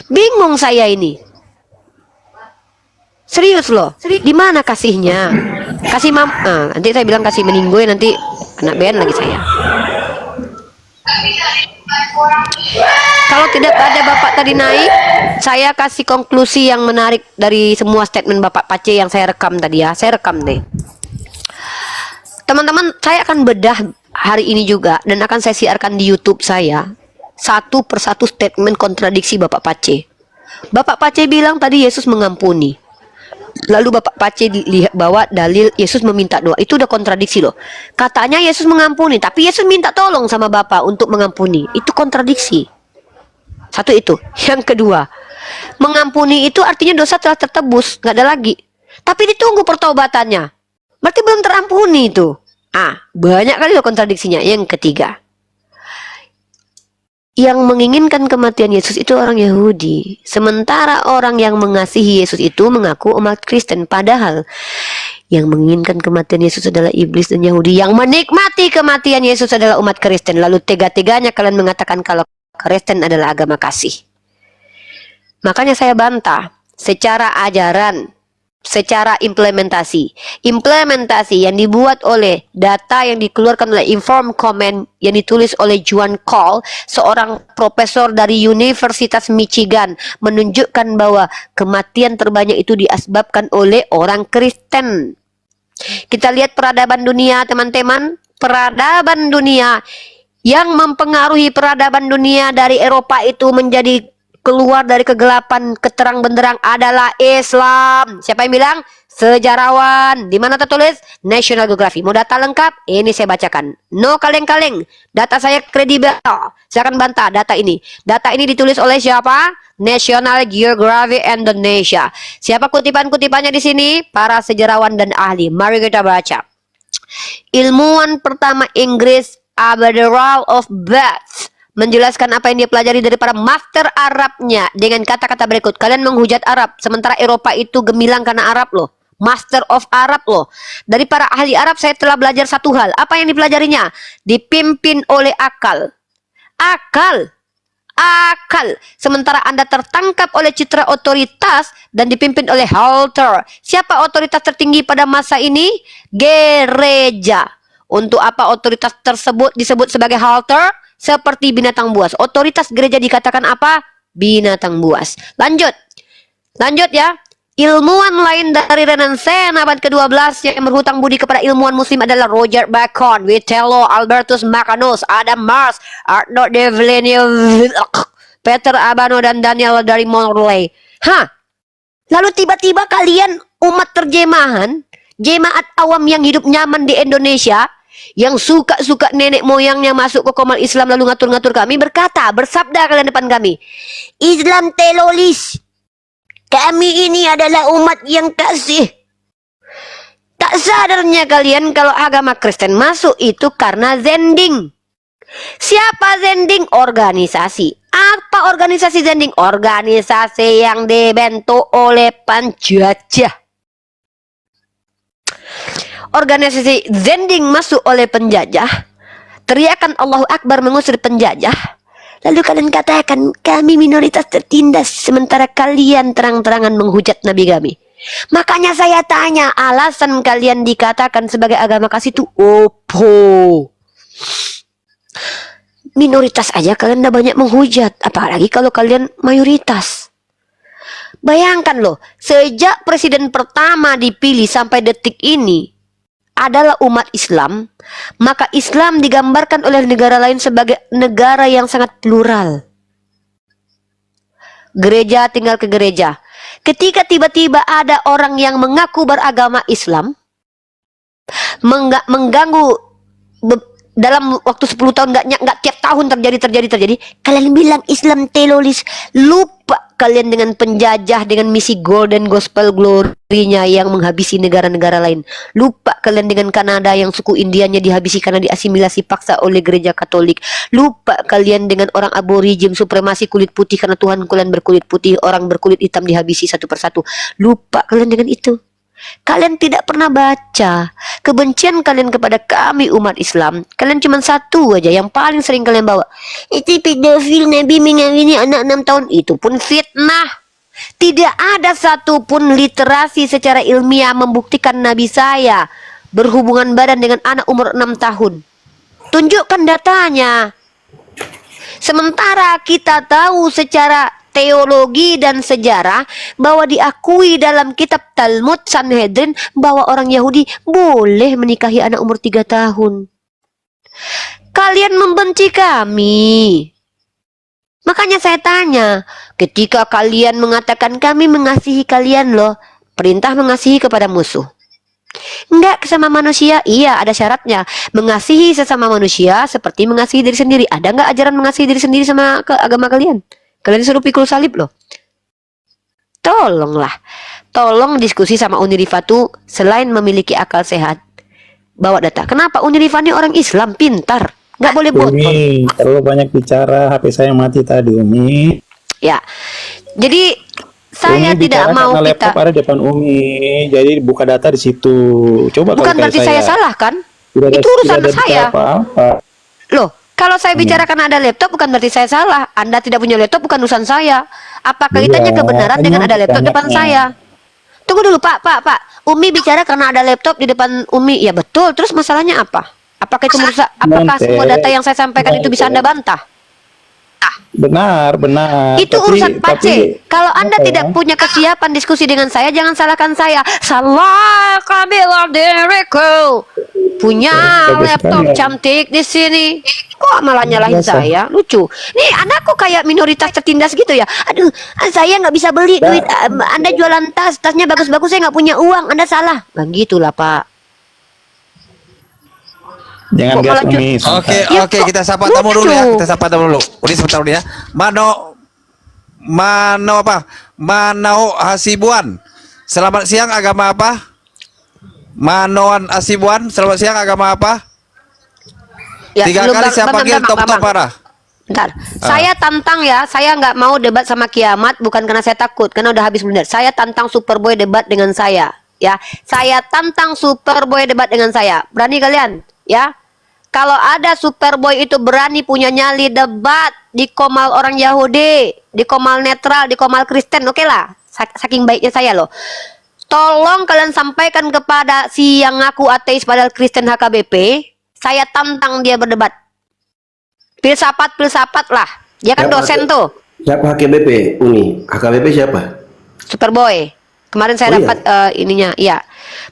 Bingung saya ini. Serius loh. Di mana kasihnya? Kasih nanti saya bilang kasih meninggoy, nanti kena ban lagi saya. Kalau tidak ada Bapak tadi naik, saya kasih konklusi yang menarik dari semua statement Bapak Pace yang saya rekam tadi ya. Saya rekam deh. Teman-teman, saya akan bedah hari ini juga dan akan saya siarkan di YouTube saya. Satu persatu statement kontradiksi Bapak Pace. Bapak Pace bilang tadi Yesus mengampuni. Lalu Bapak Pace dilihat bawa dalil Yesus meminta doa. Itu udah kontradiksi loh. Katanya Yesus mengampuni, tapi Yesus minta tolong sama Bapak untuk mengampuni. Itu kontradiksi. Satu itu. Yang kedua, mengampuni itu artinya dosa telah tertebus, nggak ada lagi. Tapi ditunggu pertobatannya. Berarti belum terampuni itu. Banyak kali loh kontradiksinya. Yang ketiga, yang menginginkan kematian Yesus itu orang Yahudi. Sementara orang yang mengasihi Yesus itu mengaku umat Kristen. Padahal yang menginginkan kematian Yesus adalah iblis dan Yahudi. Yang menikmati kematian Yesus adalah umat Kristen. Lalu tega-teganya kalian mengatakan kalau Kristen adalah agama kasih. Makanya saya bantah secara ajaran, secara implementasi. Implementasi yang dibuat oleh data yang dikeluarkan oleh Inform Comment yang ditulis oleh Juan Cole, seorang profesor dari Universitas Michigan, menunjukkan bahwa kematian terbanyak itu disebabkan oleh orang Kristen. Kita lihat peradaban dunia, teman-teman. Peradaban dunia yang mempengaruhi peradaban dunia dari Eropa itu menjadi keluar dari kegelapan ke terang benderang adalah Islam. Siapa yang bilang? Sejarawan. Di mana tertulis? National Geographic. Mau data lengkap? Ini saya bacakan. No kaleng-kaleng. Data saya kredibel. Saya akan bantah data ini. Data ini ditulis oleh siapa? National Geographic Indonesia. Siapa kutipan-kutipannya di sini? Para sejarawan dan ahli. Mari kita baca. Ilmuwan pertama Inggris, Abdul of Bath, menjelaskan apa yang dia pelajari dari para master Arabnya dengan kata-kata berikut. Kalian menghujat Arab, sementara Eropa itu gemilang karena Arab loh. Master of Arab loh. Dari para ahli Arab saya telah belajar satu hal. Apa yang dipelajarinya? Dipimpin oleh akal. Akal. Sementara Anda tertangkap oleh citra otoritas dan dipimpin oleh halter. Siapa otoritas tertinggi pada masa ini? Gereja. Untuk apa otoritas tersebut disebut sebagai halter? Seperti binatang buas. Otoritas gereja dikatakan apa? Binatang buas. Lanjut ya. Ilmuwan lain dari Renaissance abad ke-12 yang berhutang budi kepada ilmuwan muslim adalah Roger Bacon, Vitello, Albertus Macanus, Adam Mars, Arnaud de Villeneuve, Peter Abano, dan Daniel dari Morley. Lalu tiba-tiba kalian umat terjemahan, jemaat awam yang hidup nyaman di Indonesia, yang suka-suka nenek moyangnya masuk ke komal Islam lalu ngatur-ngatur kami, bersabda kalian depan kami, Islam telolis. Kami ini adalah umat yang kasih. Tak sadarnya kalian kalau agama Kristen masuk itu karena zending. Siapa zending? Organisasi. Apa organisasi zending? Organisasi yang dibentuk oleh penjajah. Organisasi zending masuk oleh penjajah. Teriakan Allahu Akbar mengusir penjajah. Lalu kalian katakan kami minoritas tertindas sementara kalian terang-terangan menghujat Nabi kami. Makanya saya tanya, alasan kalian dikatakan sebagai agama kasih itu opo? Minoritas aja kalian udah banyak menghujat, apalagi kalau kalian mayoritas. Bayangkan loh, sejak presiden pertama dipilih sampai detik ini adalah umat Islam, maka Islam digambarkan oleh negara lain sebagai negara yang sangat plural. Gereja tinggal ke gereja. Ketika tiba-tiba ada orang yang mengaku beragama Islam, mengganggu dalam waktu 10 tahun, nggak tiap tahun terjadi, kalian bilang Islam teroris. Lupa kalian dengan penjajah dengan misi Golden Gospel Glory-nya yang menghabisi negara-negara lain. Lupa kalian dengan Kanada yang suku Indianya dihabisi karena diasimilasi paksa oleh gereja Katolik. Lupa kalian dengan orang aborigin supremasi kulit putih karena Tuhan kalian berkulit putih, orang berkulit hitam dihabisi satu persatu. Lupa kalian dengan itu. Kalian tidak pernah baca kebencian kalian kepada kami umat Islam. Kalian cuma satu aja yang paling sering kalian bawa. Itu pedofil, Nabi mengawini anak 6 tahun. Itu pun fitnah. Tidak ada satupun literasi secara ilmiah membuktikan Nabi saya berhubungan badan dengan anak umur 6 tahun. Tunjukkan datanya. Sementara kita tahu secara teologi dan sejarah bahwa diakui dalam kitab Talmud Sanhedrin bahwa orang Yahudi boleh menikahi anak umur 3 tahun. Kalian membenci kami. Makanya saya tanya, ketika kalian mengatakan kami mengasihi kalian loh, perintah mengasihi kepada musuh. Enggak sama manusia, iya ada syaratnya. Mengasihi sesama manusia seperti mengasihi diri sendiri. Ada enggak ajaran mengasihi diri sendiri sama agama kalian? Kalian disuruh pikul salib loh. Tolonglah. Tolong diskusi sama Unirifa tuh selain memiliki akal sehat, bawa data. Kenapa Unirifa ini orang Islam pintar? Nggak boleh botol. Umi, terlalu banyak bicara. HP saya mati tadi, Umi. Ya. Jadi saya Umi tidak bicara mau karena kita. laptop ada depan Umi. Jadi buka data di situ. Coba Bukan kalau berarti kayak saya salah kan? Tidak ada- Itu urusan tidak ada saya. apa-apa. Loh, kalau saya bicara karena ada laptop bukan berarti saya salah. Anda tidak punya laptop bukan urusan saya. Apa kaitannya Iya, kebenaran kan dengan ada nyangkut laptop depan banyaknya. saya? Tunggu dulu, Pak. Umi bicara karena ada laptop di depan Umi. Ya betul. Terus masalahnya apa? Apakah itu merusak? Apakah semua data yang saya sampaikan itu bisa Anda bantah? Benar, benar. Itu urusan Tapi Pace. Kalau Anda apa ya? tidak punya kesiapan diskusi dengan saya, jangan salahkan saya. Salah bilang diriku. Punya Bagus laptop sekali ya. cantik di sini. Kok malah nyalahin Biasa. saya? Lucu. Nih, Anda kok kayak minoritas tertindas gitu ya? Aduh, saya nggak bisa beli Nah, duit. Anda jualan tasnya bagus-bagus, saya nggak punya uang. Anda salah. Nah, gitulah, Pak. Jangan Kok gas malah Umi. Oke, Ya, oke, kok kita sapa tamu dulu ya. lucu? Kita sapa tamu dulu. Udi sebentar Udi ya. Mano apa? Manao Hasibuan. Selamat siang, agama apa? Manoan Hasibuan, selamat siang, agama apa? Ya, 3 belum, kali saya Bang, panggil Bang, top-top Bang. parah. Bentar, saya tantang ya, saya nggak mau debat sama Kiamat, bukan karena saya takut, karena udah habis benar. Saya tantang Superboy debat dengan saya, ya. Saya tantang Superboy debat dengan saya. Berani kalian, ya? Kalau ada Superboy itu berani punya nyali debat di Komal orang Yahudi, di Komal netral, di Komal Kristen, oke lah. Saking baiknya saya loh. Tolong kalian sampaikan kepada si yang ngaku ateis padahal Kristen HKBP, saya tantang dia berdebat. Filsafat lah. Dia kan dosen tuh. Siapa HKBP Uni? HKBP siapa? Superboy. Kemarin saya Oh, iya? dapat ininya, iya.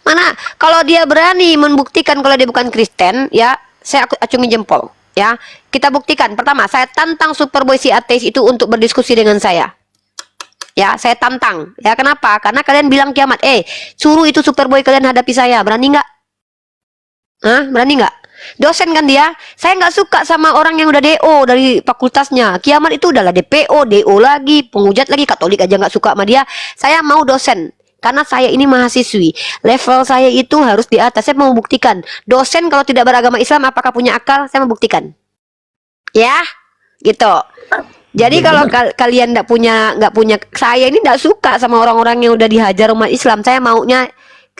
Mana kalau dia berani membuktikan kalau dia bukan Kristen, ya, saya acungi jempol, ya. Kita buktikan. Pertama, saya tantang Superboy si ateis itu untuk berdiskusi dengan saya. Ya, saya tantang. Ya, kenapa? Karena kalian bilang Kiamat, suruh itu Superboy kalian hadapi saya. Berani nggak? Hah? Berani nggak? Dosen kan dia. Saya nggak suka sama orang yang udah DO dari fakultasnya. Kiamat itu udahlah DPO, DO lagi, penghujat lagi, Katolik aja nggak suka sama dia. Saya mau dosen. Karena saya ini mahasiswi. Level saya itu harus di atas. Saya mau buktikan. Dosen kalau tidak beragama Islam apakah punya akal? Saya mau buktikan. Ya, gitu. Jadi kalau kalian nggak punya, saya ini nggak suka sama orang-orang yang udah dihajar umat Islam. Saya maunya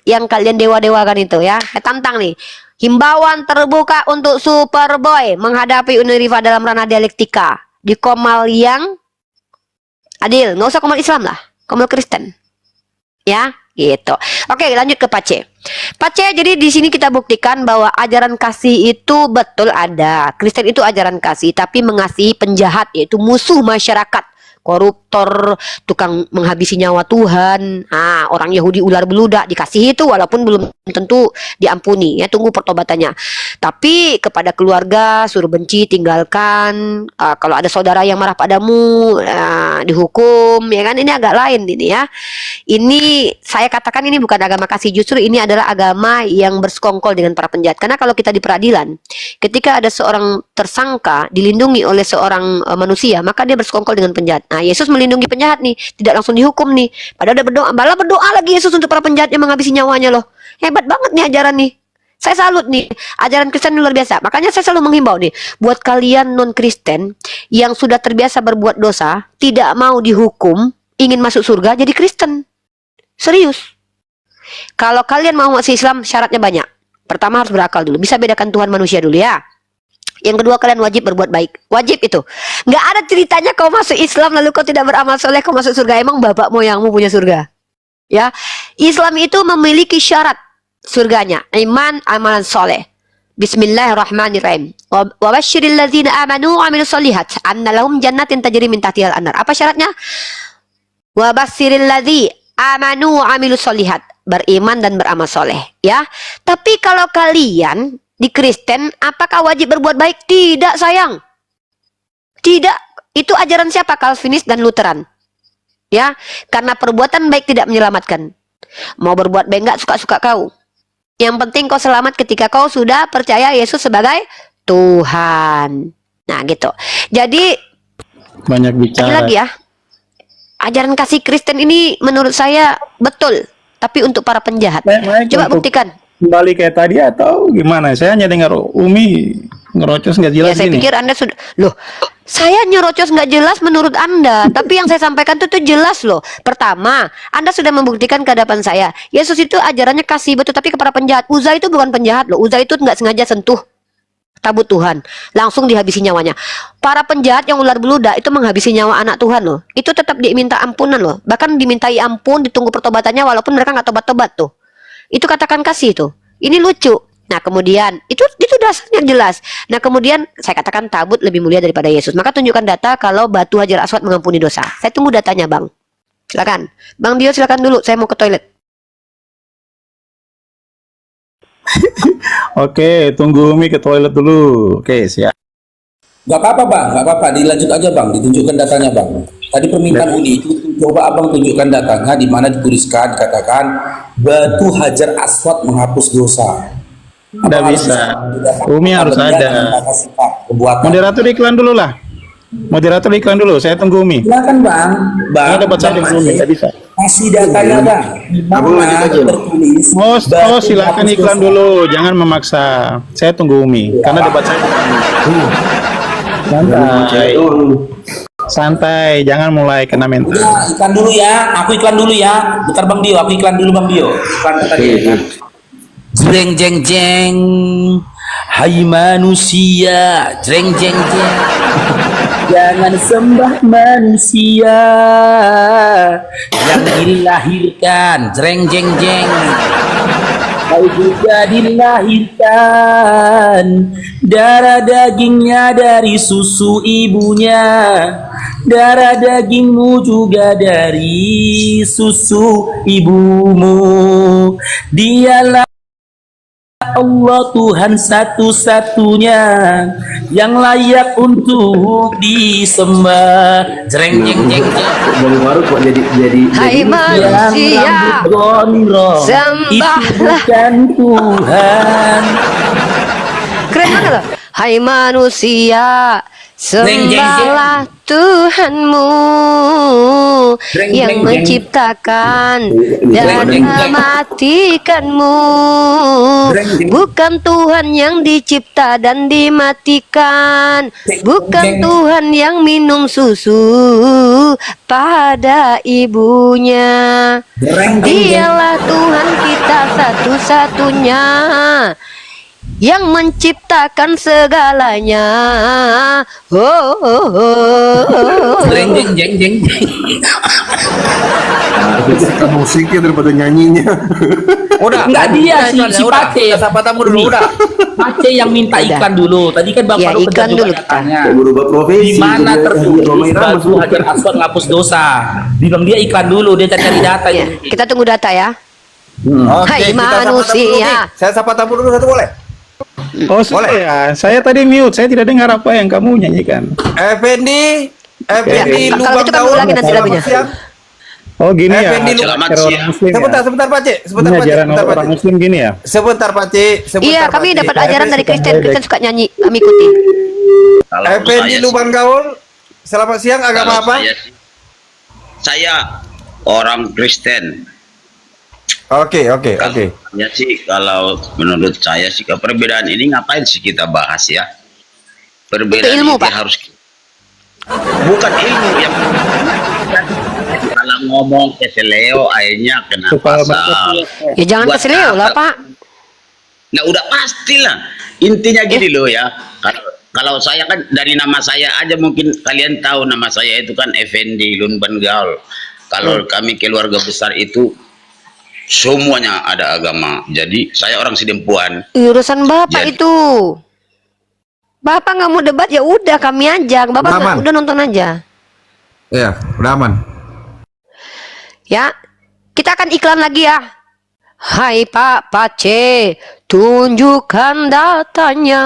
yang kalian dewa-dewakan itu, ya. Saya tantang nih. Himbauan terbuka untuk Superboy menghadapi Uniriva dalam ranah dialektika di Komal yang adil. Nggak usah Komal Islam lah, Komal Kristen. Ya, gitu. Oke, lanjut ke Pace. Pace, jadi di sini kita buktikan bahwa ajaran kasih itu betul ada. Kristen itu ajaran kasih, tapi mengasihi penjahat, yaitu musuh masyarakat, koruptor, tukang menghabisi nyawa Tuhan. Orang Yahudi ular beludak dikasihi itu walaupun belum tentu diampuni, ya, tunggu pertobatannya. Tapi kepada keluarga suruh benci, tinggalkan. Kalau ada saudara yang marah padamu, dihukum, ya kan? Ini agak lain ini, ya. Ini saya katakan ini bukan agama kasih, justru ini adalah agama yang bersekongkol dengan para penjahat. Karena kalau kita di peradilan, ketika ada seorang tersangka dilindungi oleh seorang manusia, maka dia bersekongkol dengan penjahat. Nah, Yesus melindungi penjahat nih, tidak langsung dihukum nih. Padahal udah berdoa, malah berdoa lagi Yesus untuk para penjahat yang menghabisi nyawanya loh. Hebat banget nih ajaran nih. Saya salut nih, ajaran Kristen luar biasa. Makanya saya selalu menghimbau nih, buat kalian non-Kristen yang sudah terbiasa berbuat dosa, tidak mau dihukum, ingin masuk surga, jadi Kristen. Serius. Kalau kalian mau masuk Islam, syaratnya banyak. Pertama harus berakal dulu, bisa bedakan Tuhan manusia dulu, ya. Yang kedua, kalian wajib berbuat baik. Wajib itu. Nggak ada ceritanya kau masuk Islam lalu kau tidak beramal soleh, kau masuk surga. Emang bapak moyangmu punya surga? Ya, Islam itu memiliki syarat surganya. Iman, amalan soleh. Bismillahirrahmanirrahim. Wa basyiril ladzina amanu wa amilus solihat anna lahum jannatin tajri min tahtihal anhar. Apa syaratnya? Wa basyiril ladzi amanu wa amilus solihat. Beriman dan beramal soleh, ya. Tapi kalau kalian di Kristen, apakah wajib berbuat baik? Tidak, sayang. Tidak. Itu ajaran siapa? Calvinis dan Lutheran. Ya, karena perbuatan baik tidak menyelamatkan. Mau berbuat baik enggak, suka-suka kau. Yang penting kau selamat ketika kau sudah percaya Yesus sebagai Tuhan. Nah, gitu. Jadi Banyak bicara. lagi ya. Ajaran kasih Kristen ini menurut saya betul, tapi untuk para penjahat. Baik, Coba untuk buktikan. Kembali kayak tadi atau gimana? Saya hanya dengar Umi ngerocos nggak Ya, jelas saya gini. pikir Anda sudah. Loh, saya nyerocos nggak jelas menurut Anda. Tapi yang saya sampaikan itu jelas loh. Pertama, Anda sudah membuktikan ke hadapan saya. Yesus itu ajarannya kasih betul, tapi kepada penjahat. Uza itu bukan penjahat loh. Uza itu nggak sengaja sentuh tabut Tuhan, langsung dihabisi nyawanya. Para penjahat yang ular beludak itu menghabisi nyawa anak Tuhan loh. Itu tetap diminta ampunan loh. Bahkan dimintai ampun, ditunggu pertobatannya walaupun mereka nggak tobat-tobat tuh. Itu katakan kasih tuh. Ini lucu. Nah kemudian itu dasarnya jelas. Nah kemudian saya katakan tabut lebih mulia daripada Yesus. Maka tunjukkan data kalau batu Hajar Aswad mengampuni dosa. Saya tunggu datanya bang. Silakan, Bang Dio silakan dulu. Saya mau ke toilet. Oke, tunggu Umi ke toilet dulu. Oke, siap. Gak apa-apa bang, gak apa-apa, dilanjut aja bang, ditunjukkan datanya bang. Tadi permintaan Uni itu coba abang tunjukkan datanya di mana dituliskan dikatakan batu Hajar Aswad menghapus dosa. Nggak bisa. Umi harus ada. Kebuatan. Moderator iklan dulu lah. Moderator iklan dulu. Saya tunggu Umi. Silakan bang. Karena dapat saya dengan Umi. Nggak bisa. Kasih datanya bang. Abang lanjut aja. Tertulis. Oh, silakan batu iklan dosa. dulu. Jangan memaksa. Saya tunggu Umi. Karena dapat saya dengan Umi. Santai. Santai. Jangan mulai kena mental. Udah, iklan dulu ya. Aku iklan dulu ya. Bentar bang Dio, aku iklan dulu bang Dio. Iklan tadi ya. Jreng jeng jeng, hai manusia, jreng jeng jeng, jangan sembah manusia yang dilahirkan, jreng jeng jeng, kau juga dilahirkan, darah dagingnya dari susu ibunya, darah dagingmu juga dari susu ibumu, dialah Allah Tuhan satu-satunya yang layak untuk disembah. Jreng jeng jeng jeng. Bang Faruk kok jadi Hai Yang manusia, rambut gondrong itu sembahlah. bukan Tuhan. Keren banget loh. Hai manusia, Jeng, jeng, jeng. sembahlah Tuhanmu Jeng, yang jeng, jeng. menciptakan Jeng, dan jeng, jeng. mematikanmu. Jeng, jeng. Bukan Tuhan yang dicipta dan dimatikan. Jeng, Bukan jeng. Tuhan yang minum susu pada ibunya. Jreng jeng jeng. Dialah Tuhan kita satu-satunya yang menciptakan segalanya. Oh, oh, oh, oh. Jreng jeng jeng jeng. suka musiknya daripada nyanyinya. Udah. Enggak dia si Udah. Pace. Kita sapa tamu dulu udah. Pace yang minta Udah. iklan dulu. Tadi kan Bang Ya, Faruk iklan udah dulu juga kita. datanya. Kayak berubah profesi. Di mana Jadi, tertulis Romai Rama batu semua. Hajar Aswad ngapus dosa. Bilang dia iklan dulu, dia cari data Ya, ini. kita tunggu data ya. Oke, Hai kita sapa tamu dulu manusia. nih. Saya sapa tamu dulu satu boleh? Oh, saya tadi mute. Saya tidak dengar apa yang kamu nyanyikan. Effendi Ya, kalau Lubang gitu kamu Gaul. ulangi nanti Selamat lagunya. siang. Oh, gini ya. Effendi Ajaran Lubang orang Muslim ya. Sebentar Pak Cik. Sebentar Ini Pak Cik. ajaran Sebentar Pak orang Cik. Muslim gini ya. Sebentar Pak Cik. Sebentar, Iya, Pak kami Cik. dapat ajaran dari Kristen. Baik. Kristen suka nyanyi, kami ikuti. Kalau Effendi saya Lubang Gaul. Selamat siang, agama kalau apa? saya orang Kristen. Oke. Ya sih, kalau menurut saya sih perbedaan ini ngapain sih kita bahas ya? Perbedaan Itu ilmu, ini Pak. harus bukan ilmu yang kalau ngomong keseleo akhirnya kena Supaya pasal. Ya jangan Buat keseleo lah, apa? Pak. Nah udah pastilah intinya gini loh ya. Kalau saya kan dari nama saya aja mungkin kalian tahu nama saya itu kan Effendi Lubang Gaul. Kalau kami keluarga besar itu semuanya ada agama. Jadi saya orang Sidempuan. Urusan Bapak Jadi- itu. Bapak nggak mau debat ya udah kami aja. Bapak Aman. udah nonton aja. Iya, udah aman. Ya, kita akan iklan lagi ya. Hai Pak Pace, tunjukkan datanya.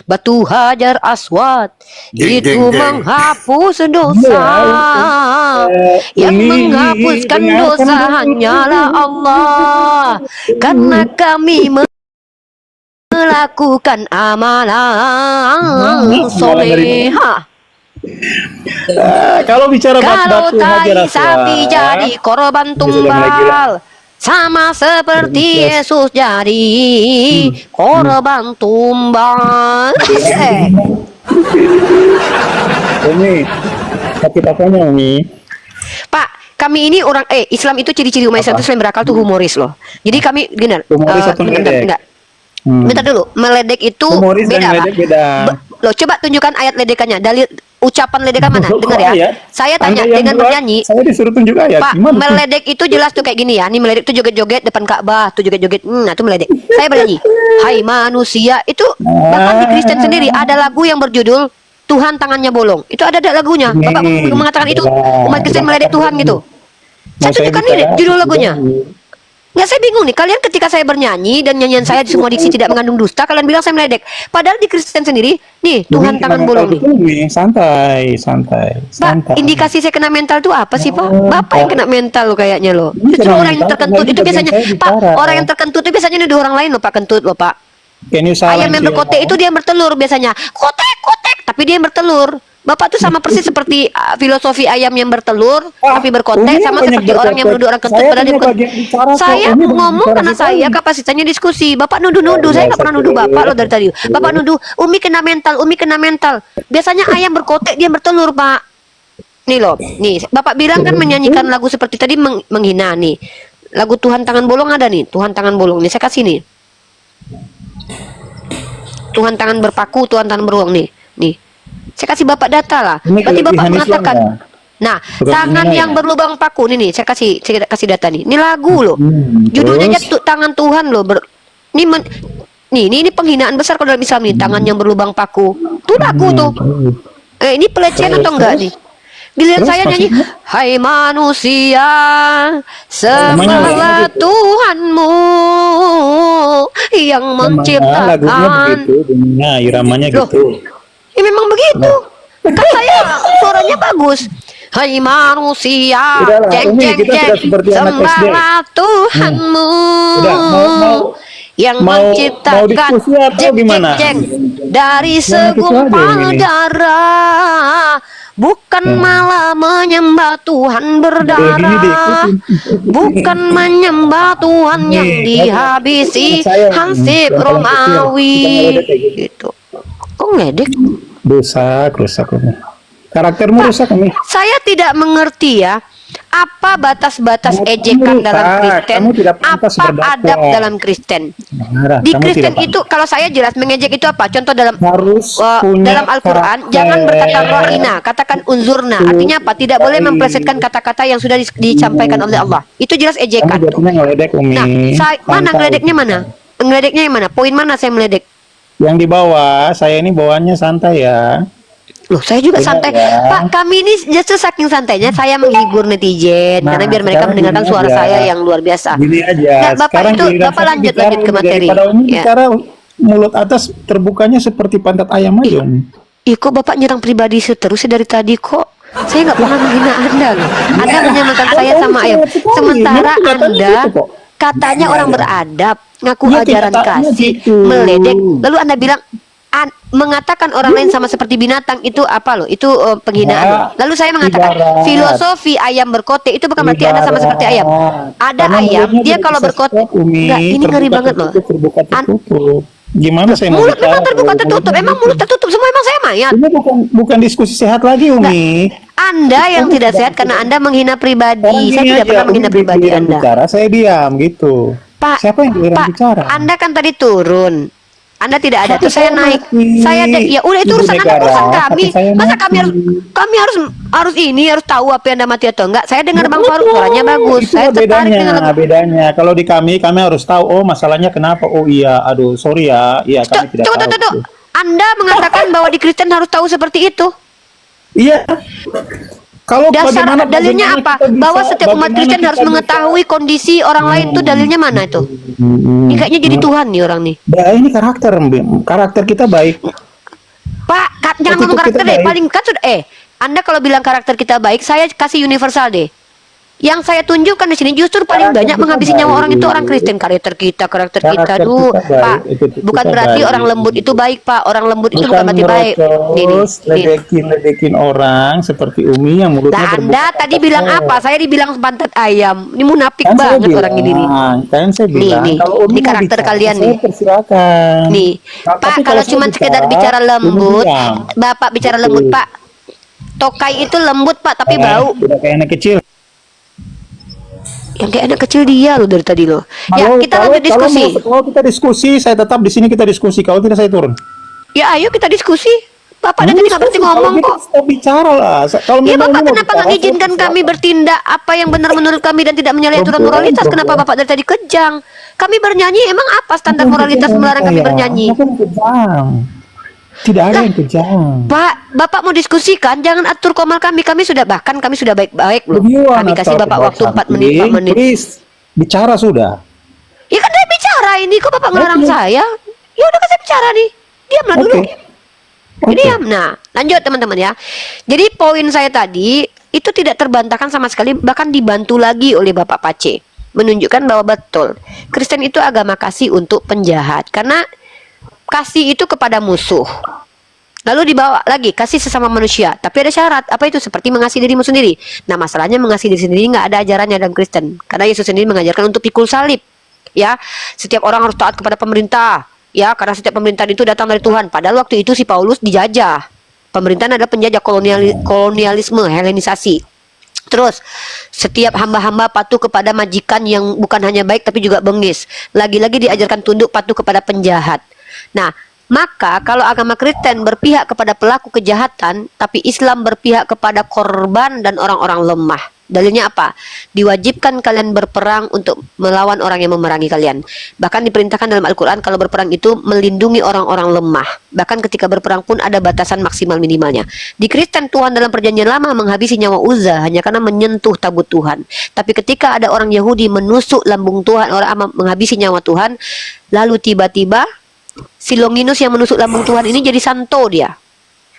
Batu Hajar Aswad Jeng, itu jeng, jeng. menghapus dosa. Yang menghapuskan dosa hanyalah Allah. Karena kami melakukan amalan solehah. Kalau bicara Kalau batu Hajar tai sapi Aswad, jadi korban Ini sudah mulai gila. tumbal, sama seperti Yesus jadi korban tumbal. Umi, sakit apanya Umi? Pak, kami ini orang Islam itu ciri-ciri umat Islam itu selain berakal tuh humoris loh. Jadi kami gini, Humoris atau ngedek? enggak. Bentar dulu, meledek itu Humoris dan beda, Pak. meledek beda. Loh, coba tunjukkan ayat ledekannya. Dalil ucapan ledekan mana? Dengar ya. Ayat. Saya tanya Anda yang dengan buat, bernyanyi. saya disuruh tunjuk ayat. Pak, Gimana tuh? meledek itu jelas tuh kayak gini ya. Nih meledek tuh joget-joget depan Ka'bah, tuh joget-joget. Nah, itu meledek. Saya bernyanyi. Hai manusia, itu bahkan di Kristen sendiri ada lagu yang berjudul Tuhan tangannya bolong. Itu ada lagunya. Bapak mengatakan itu umat Kristen meledek Tuhan gitu. Saya tunjukkan ini judul lagunya. Ya saya bingung nih, kalian ketika saya bernyanyi dan nyanyian saya di semua diksi tidak mengandung dusta, kalian bilang saya meledek. Padahal di Kristen sendiri, nih Tuhan tangan bolong nih. Santai. Pak, indikasi saya kena mental itu apa sih Pak? Bapak yang kena mental lo kayaknya lo. Justru orang yang terkentut itu biasanya, Pak, orang yang terkentut itu biasanya nuduh orang lain lo Pak, kentut lo Pak. Ayam yang berkotek itu dia yang bertelur biasanya. Kotek, tapi dia yang bertelur. Bapak tuh sama persis seperti filosofi ayam yang bertelur tapi berkotek, sama seperti orang yang menuduh orang kentut padahal dia bukan. Saya ngomong karena saya kapasitasnya diskusi. Bapak nuduh-nuduh, saya nggak pernah nuduh Bapak lo dari tadi. Bapak nuduh Umi kena mental. Biasanya ayam berkotek dia bertelur Pak. Nih loh, nih Bapak bilang kan menyanyikan lagu seperti tadi menghina nih. Lagu Tuhan tangan bolong ada nih, Tuhan tangan bolong nih saya kasih nih. Tuhan tangan berpaku, Tuhan tangan beruang nih. Saya kasih Bapak data lah. Berarti Bapak mengatakan, nah, tangan yang berlubang paku nih, saya kasih data nih. Ini lagu loh. Judulnya aja tangan Tuhan loh. Ini penghinaan besar kalau dalam Islam nih, tangan yang berlubang paku. Tuh lagu tuh. Ini pelecehan atau enggak nih? Giliran saya nyanyi, hai manusia, sembahlah Tuhanmu yang lagunya menciptakan. begitu, bunyinya, iramanya Loh, gitu. ya memang begitu. Kan saya suaranya bagus. Hai manusia, Udahlah, jeng Umi, jeng kita jeng, sudah seperti anak SD. sembahlah Tuhanmu Udah, yang mau menciptakan diskusi atau gimana? dari Jangan gitu aja segumpal ini. darah, bukan malah menyembah Tuhan berdarah, bukan menyembah Tuhan yang dihabisi Hansip Romawi gitu. Kok ngeledek? Rusak Umi. Karaktermu rusak Umi. Saya tidak mengerti ya, apa batas-batas ejekan dalam Kristen, Kamu tidak pantas apa berdakwah. adab dalam Kristen. Marah, Di kamu Kristen tidak itu kalau saya jelas mengejek itu apa? Contoh dalam harus punya dalam Al-Quran, karakter. jangan berkata ra'ina, katakan unzurna. Artinya apa? Tidak boleh memplesetkan kata-kata yang sudah disampaikan oleh Allah. Itu jelas Kamu ejekan. jatuhnya ngeledek Umi. Nah, mana Santai. ngeledeknya mana? Ngeledeknya yang mana? Poin mana saya meledek? Yang di bawah, saya ini bawaannya santai ya. Loh, saya juga Benar santai. ya. Pak, kami ini justru saking santainya saya menghibur netizen Nah, karena biar mereka sekarang mendengarkan gini suara aja. saya yang luar biasa. Gini aja. Nah, Bapak Sekarang itu giliran Bapak saya lanjut bicara, ke materi. Daripada Umi Ya. bicara mulut atas terbukanya seperti pantat ayam aja Umi. Ih, kok Bapak nyerang pribadi seterus dari tadi kok? Saya nggak pernah menghina Anda loh. Anda menyamakan saya sama ayam. Sementara Memang kelihatannya Anda gitu kok. katanya orang beradab, ngaku Iya, ajaran kenyataannya kasih, gitu. meledek. Lalu Anda bilang mengatakan orang lain sama seperti binatang itu apa loh? Itu penghinaan. Ya, loh. Lalu saya mengatakan ibarat. filosofi ayam berkote itu bukan berarti Anda sama seperti ayam. Ada Karena ayam, mulutnya dia tidak kalau bisa berkote stop, Umi. enggak, ini ngeri Terbuka, banget loh. tertutup, terbuka tertutup. Gimana saya mau Mulut bicara memang terbuka kalau tertutup. mulutnya Emang gitu? mulut tertutup semua emang saya mayat. Ini bukan diskusi sehat lagi Umi. Anda yang tidak sehat karena Anda menghina pribadi. Saya tidak pernah menghina pribadi Anda. Bicara, saya diam gitu. Pak, Siapa yang giliran Pak, bicara? Anda kan tadi turun. Anda tidak ada, Hati terus saya saya naik. mati. Saya ya udah itu Ibu urusan Anda, negara, urusan kami. hati saya Masa mati. kami harus tahu apa yang Anda mati atau enggak? Saya dengar Bang Faruk suaranya bagus. Itu Saya tertarik dengan bedanya, lagu. bedanya. Kalau di kami harus tahu. Oh, masalahnya kenapa? Oh iya, aduh, sorry ya. Iya, kami tidak Tunggu, tahu. tunggu. Anda mengatakan bahwa di Kristen harus tahu seperti itu. Iya. Kalau Dalilnya bagaimana apa? kita bisa- Bahwa setiap umat bagaimana Kristen kita harus bisa- mengetahui kondisi orang lain itu dalilnya mana itu? Ini kayaknya jadi Tuhan nih orang nih. Nah, ini karakter kita baik. Pak, jangan Attitude ngomong karakter kita deh. baik. Paling kan sudah Anda kalau bilang karakter kita baik, saya kasih universal deh. Yang saya tunjukkan di sini justru paling Karakter banyak kita menghabisi nyawa baik. orang itu orang Kristen. Karakter kita Karakter Duh, kita baik, Pak. attitude Bukan kita berarti baik. orang lembut itu baik, Pak. Orang lembut itu bukan berarti baik. terus Nih. ledekin orang seperti Umi yang mulutnya Nah, terbuka. Anda tadi bilang apa? Saya dibilang pantat ayam. Ini munafik Kan saya banget orang ini nih. Kan saya bilang nih. kalau Umi Ini mau karakter bicara, kalian saya nih. persilakan. Nih, Nah, Pak, tapi kalau saya cuma sekedar bicara Umi lembut, diam. Bapak bicara lembut, Pak. Tokai itu lembut, Pak, tapi bau. Udah kayak anak kecil. Yang kayak anak kecil dia loh dari tadi loh. Ya, kita lanjut diskusi. Kalau kita diskusi, saya tetap di sini kita diskusi. Kalau tidak saya turun. Ya, ayo kita diskusi. Bapak dari tadi nggak berhenti ngomong kok. Kita bicara lah. Kalau Ya, memang Bapak ini mau kenapa bicara, nggak izinkan saya kami bertindak apa yang benar menurut kami dan tidak menyalahi aturan moralitas? Kenapa Bapak dari tadi kejang? Kami bernyanyi, emang apa standar moralitas melarang kami bernyanyi? Bukan kejam. Tidak ada yang kejam. Pak, Bapak mau diskusikan, jangan atur komal kami. Kami sudah baik-baik loh. Bagaimana Kami kasih kalau Bapak waktu Bapak 4 menit, 4 menit. Please, bicara sudah. Ya kan saya bicara ini, kok Bapak ngelarang saya? Ya udah kan saya bicara nih. Diamlah dulu. Oke. Diam. Nah, lanjut teman-teman ya. Jadi poin saya tadi itu tidak terbantahkan sama sekali, bahkan dibantu lagi oleh Bapak Pace. Menunjukkan bahwa betul Kristen itu agama kasih untuk penjahat, karena kasih itu kepada musuh. Lalu dibawa lagi kasih sesama manusia, tapi ada syarat. Apa itu? Seperti mengasihi dirimu sendiri. Nah, masalahnya mengasihi diri sendiri nggak ada ajarannya dalam Kristen, karena Yesus sendiri mengajarkan untuk pikul salib. Ya, setiap orang harus taat kepada pemerintah. Ya, karena setiap pemerintahan itu datang dari Tuhan. Padahal waktu itu si Paulus dijajah. Pemerintahan adalah penjajah, kolonialisme, helenisasi. Terus, setiap hamba-hamba patuh kepada majikan yang bukan hanya baik tapi juga bengis. Lagi-lagi diajarkan tunduk patuh kepada penjahat. Nah, maka kalau agama Kristen berpihak kepada pelaku kejahatan, tapi Islam berpihak kepada korban dan orang-orang lemah. Dalilnya apa? Diwajibkan kalian berperang untuk melawan orang yang memerangi kalian. Bahkan diperintahkan dalam Al-Quran kalau berperang itu melindungi orang-orang lemah. Bahkan ketika berperang pun ada batasan maksimal minimalnya. Di Kristen, Tuhan dalam perjanjian lama menghabisi nyawa Uzza hanya karena menyentuh tabut Tuhan. Tapi ketika ada orang Yahudi menusuk lambung Tuhan, orang menghabisi nyawa Tuhan, lalu tiba-tiba si Longinus yang menusuk lambung Tuhan ini jadi santo dia.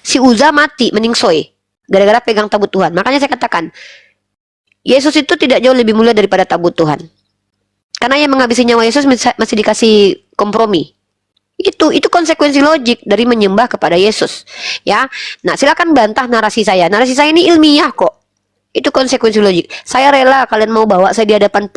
Si Uzza mati, meningsoy, gara-gara pegang tabut Tuhan. Makanya saya katakan, Yesus itu tidak jauh lebih mulia daripada tabut Tuhan. Karena yang menghabisi nyawa Yesus masih dikasih kompromi. Itu konsekuensi logik dari menyembah kepada Yesus. Ya. Nah, silakan bantah narasi saya. Narasi saya ini ilmiah kok. Itu konsekuensi logik. Saya rela kalian mau bawa saya di hadapan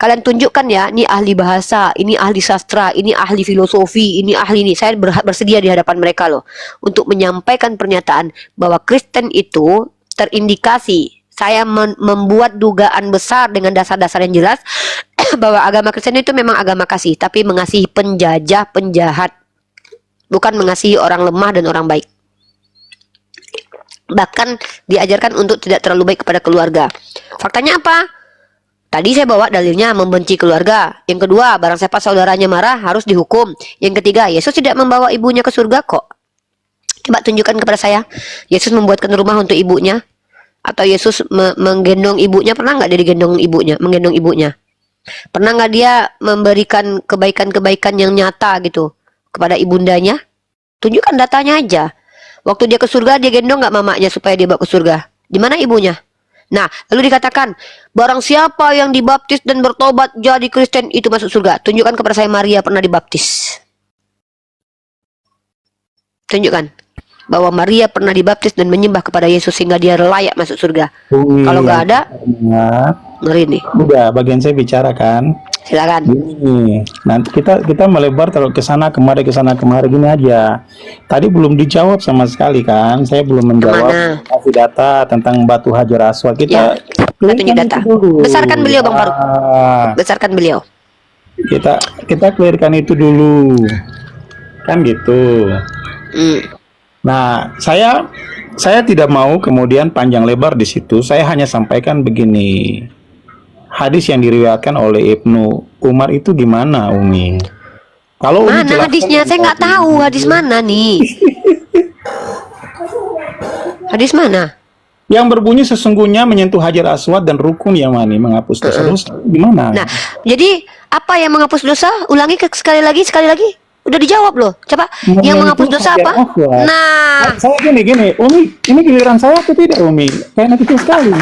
kalian tunjukkan ya, ini ahli bahasa, ini ahli sastra, ini ahli filosofi, ini ahli ini. Saya bersedia di hadapan mereka loh untuk menyampaikan pernyataan bahwa Kristen itu terindikasi. Saya membuat dugaan besar dengan dasar-dasar yang jelas bahwa agama Kristen itu memang agama kasih, tapi mengasihi penjajah, penjahat, bukan mengasihi orang lemah dan orang baik. Bahkan diajarkan untuk tidak terlalu baik kepada keluarga. Faktanya apa? Tadi saya bawa dalilnya membenci keluarga. Yang kedua, barang siapa saudaranya marah harus dihukum. Yang ketiga, Yesus tidak membawa ibunya ke surga kok. Coba tunjukkan kepada saya. Yesus membuatkan rumah untuk ibunya. Atau Yesus menggendong ibunya. Pernah nggak dia digendong ibunya, menggendong ibunya? Pernah nggak dia memberikan kebaikan-kebaikan yang nyata gitu kepada ibundanya? Tunjukkan datanya aja. Waktu dia ke surga, dia gendong nggak mamanya supaya dia bawa ke surga? Di mana ibunya? Nah, lalu dikatakan, barang siapa yang dibaptis dan bertobat jadi Kristen itu masuk surga. Tunjukkan kepada saya Maria pernah dibaptis. Tunjukkan bahwa Maria pernah dibaptis dan menyembah kepada Yesus sehingga dia layak masuk surga. Kalau nggak ada, ngeri nih. Udah, bagian saya bicara kan. Silakan. Gini, nanti kita melebar kalau ke sana kemari gini aja. Tadi belum dijawab sama sekali kan. Saya belum menjawab Kemana? kasih data tentang Batu Hajar Aswad. Ya, kita tunjuk data. Besarkan beliau Bang Faruk. Besarkan beliau. Kita clearkan itu dulu. Kan gitu. Nah, saya tidak mau kemudian panjang lebar di situ. Saya hanya sampaikan begini. Hadis yang diriwayatkan oleh Ibnu Umar itu gimana, Umi? Kalau Umi Mana jelaskan hadisnya? Saya nggak tahu hadis mana nih. Hadis mana? Yang berbunyi sesungguhnya menyentuh Hajar Aswad dan rukun Yamani menghapus dosa. Terus gimana? Nah, jadi apa yang menghapus dosa? Ulangi sekali lagi. Udah dijawab loh. Coba yang menghapus dosa apa? Nah, saya gini, Umi, ini giliran saya atau tidak, Umi? Kayak kecil sekali.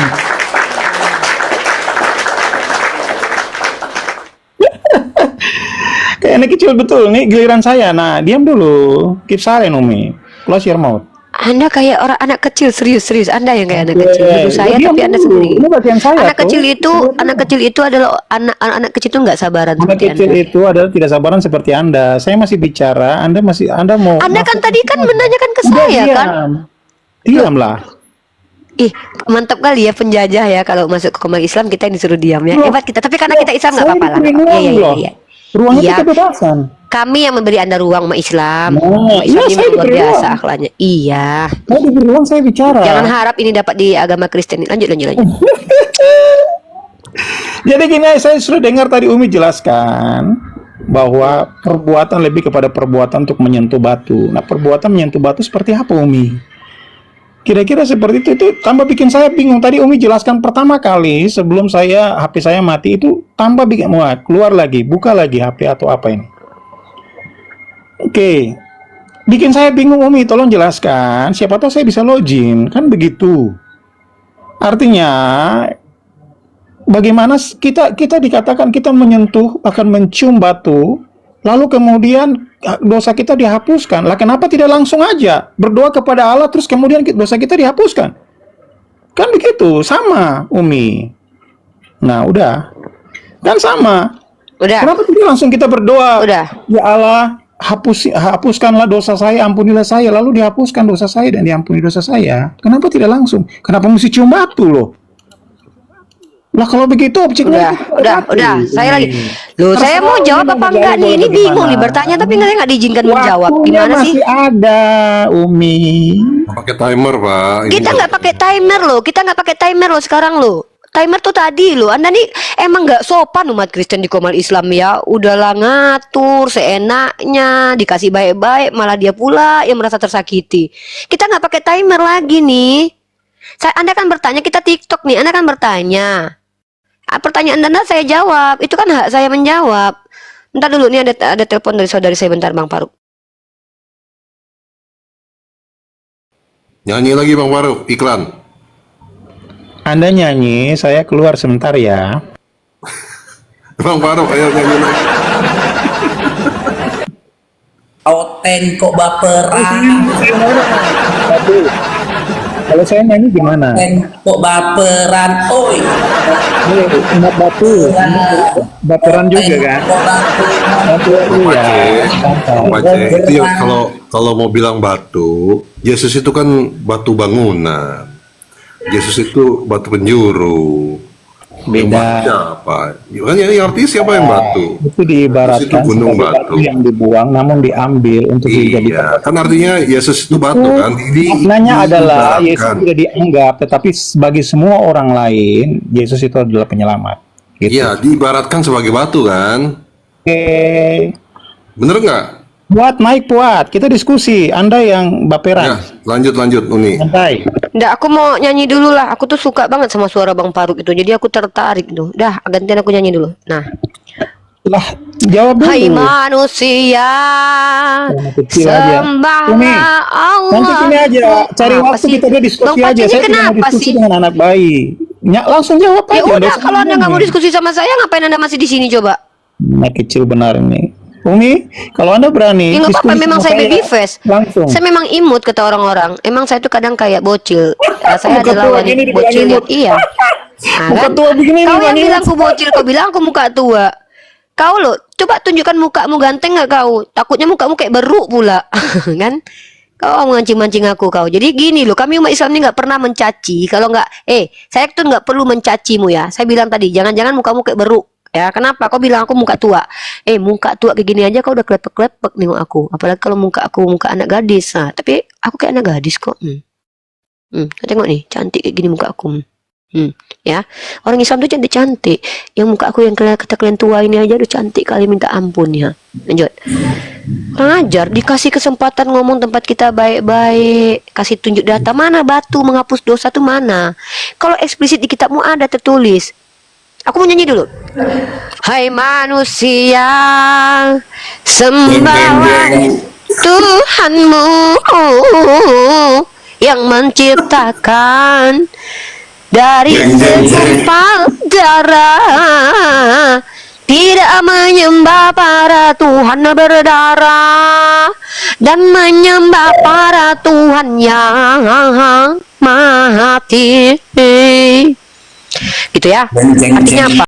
Kayak anak kecil betul, nih giliran saya. Nah, diam dulu. Keep silent, Umi. Close your mouth. Anda kayak orang anak kecil, serius. Anda yang kayak anak kecil. Dulu saya tapi Anda sendiri. Ini bagian saya. Anak kecil itu adalah anak kecil itu nggak sabaran Anak seperti kecil Anda. itu adalah tidak sabaran seperti Anda. Saya masih bicara, Anda mau. Anda kan tadi kan menanyakan ke saya kan? Diamlah. Ih, mantap kali ya penjajah ya, kalau masuk ke komal Islam kita yang disuruh diam ya. Loh, Hebat kita. Tapi karena kita Islam nggak Saya apa-apa lah. diberi Iya, ruang iya, iya, loh. iya. Ruang itu Iya. kebebasan. Kami yang memberi Anda ruang umat Islam. Nah, Umat Islam iya, ini saya memang luar diberi biasa ruang. akhlaknya. Iya. Saya diberi ruang, saya bicara. Jangan harap ini dapat di agama Kristen. Lanjut, lanjut, lanjut. Jadi gini, saya sudah dengar tadi Umi jelaskan bahwa perbuatan lebih kepada perbuatan untuk menyentuh batu. Nah, perbuatan menyentuh batu seperti apa, Umi? Kira-kira seperti itu tambah bikin saya bingung. Tadi Umi jelaskan pertama kali sebelum HP saya mati itu tambah bikin, wah, keluar lagi, buka lagi HP atau apa ini. Oke. Bikin saya bingung, Umi, tolong jelaskan. Siapa tahu saya bisa login, kan begitu. Artinya bagaimana kita dikatakan kita menyentuh, akan mencium batu, lalu kemudian dosa kita dihapuskan. Lah kenapa tidak langsung aja berdoa kepada Allah terus kemudian dosa kita dihapuskan? Kan begitu, sama Umi. Nah, udah. Kan sama. Udah. Kenapa tidak langsung kita berdoa? Udah. Ya Allah, hapuskanlah dosa saya, ampunilah saya, lalu dihapuskan dosa saya dan diampuni dosa saya. Kenapa tidak langsung? Kenapa mesti cium batu loh? Lah kalau begitu objeknya Udah. Saya lagi. Loh, saya mau jawab apa enggak nih? Ini bingung nih bertanya tapi nggak diizinkan menjawab. Gimana sih? Masih ada, Umi. Pakai timer, Pak. Ini Kita nggak pakai timer loh. Kita nggak pakai timer loh sekarang loh. Timer tuh tadi loh. Anda nih emang nggak sopan umat Kristen di komal Islam ya. Udahlah ngatur seenaknya, dikasih baik-baik, malah dia pula yang merasa tersakiti. Kita nggak pakai timer lagi nih. Anda kan bertanya, kita TikTok nih. Anda kan bertanya. Pertanyaan Anda saya jawab. Itu kan hak saya menjawab. Bentar dulu nih ada telepon dari saudari saya, bentar Bang Faruk. nyanyi lagi Bang Faruk, iklan. Anda nyanyi, saya keluar sebentar ya. Bang Faruk, ayo nyanyi lagi. Oten kok baperan. Kalau saya nyanyi gimana? Oten kok baperan. Oi. Ingat batu. Baperan juga kan? Kok baperan. Batu Bang ya. Pace, Bang Pace, itu yang kalau mau bilang batu, Yesus itu kan batu bangunan. Yesus itu batu penjuru. Yang Beda. batunya apa? Kan yang artinya siapa yang batu? Itu diibaratkan Yesus itu gunung sebagai batu. yang dibuang namun diambil untuk dijadikan. Iya, kan artinya Yesus itu batu kan? Maknanya adalah Yesus diibaratkan. tidak dianggap, tetapi bagi semua orang lain Yesus itu adalah penyelamat. Gitu. Iya, diibaratkan sebagai batu kan? Oke. Bener nggak? Puat, kita diskusi. Anda yang Ya, baperan. lanjut Uni. Santai. Nggak, aku mau nyanyi dulu lah. Aku tuh suka banget sama suara Bang Faruk itu. Jadi aku tertarik tuh. Dah, gantian aku nyanyi dulu. Nah. Lah, jawab dulu. Hai manusia, Anak kecil aja. Umi, sembahlah Allah. nanti sini aja, cari Apa waktu sih? kita diskusi Bang aja. Paci ini Saya tidak mau kenapa diskusi sih? dengan anak bayi. Langsung jawab aja. Ya udah, nggak usah kalau Anda nggak mau ngomongin. diskusi sama saya, ngapain Anda masih di sini coba? Anak kecil benar ini. Umi, kalau Anda berani Ya nggak apa-apa, diskusi memang sama saya baby face. langsung. Saya memang imut kata orang-orang. Emang saya tuh kadang kayak bocil. Ya, saya Muka adalah tua wanita gini dibilang bocil yang imut. iya. Nah, Muka kan? tua begini Kau dibilang yang bilang imut. aku bocil, kau bilang aku muka tua. Kau loh, coba tunjukkan mukamu ganteng nggak kau? Takutnya mukamu kayak beruk pula, kan? Kau mancing-mancing aku kau. Jadi gini loh, kami umat Islam ini nggak pernah mencaci. Kalau nggak, saya tuh nggak perlu mencacimu ya. Saya bilang tadi, jangan-jangan mukamu kayak beruk. Ya, kenapa? Kau bilang aku muka tua. Muka tua kayak gini aja kau udah klepek-klepek nengok aku. Apalagi kalau muka aku muka anak gadis. Nah, tapi aku kayak anak gadis kok. Kau tengok nih, cantik kayak gini muka aku. Ya, orang Islam tuh cantik-cantik. Yang muka aku yang kata kalian tua ini aja udah cantik kali minta ampun ya. Lanjut. Kurang ajar, dikasih kesempatan ngomong tempat kita baik-baik, kasih tunjuk data mana batu menghapus dosa tuh mana. Kalau eksplisit di kitabmu ada tertulis. Aku mau nyanyi dulu. Hai manusia, sembahlah Tuhanmu yang menciptakan dari segumpal darah, tidak menyembah para Tuhan berdarah dan menyembah para Tuhan yang mati. Gitu ya. Artinya apa?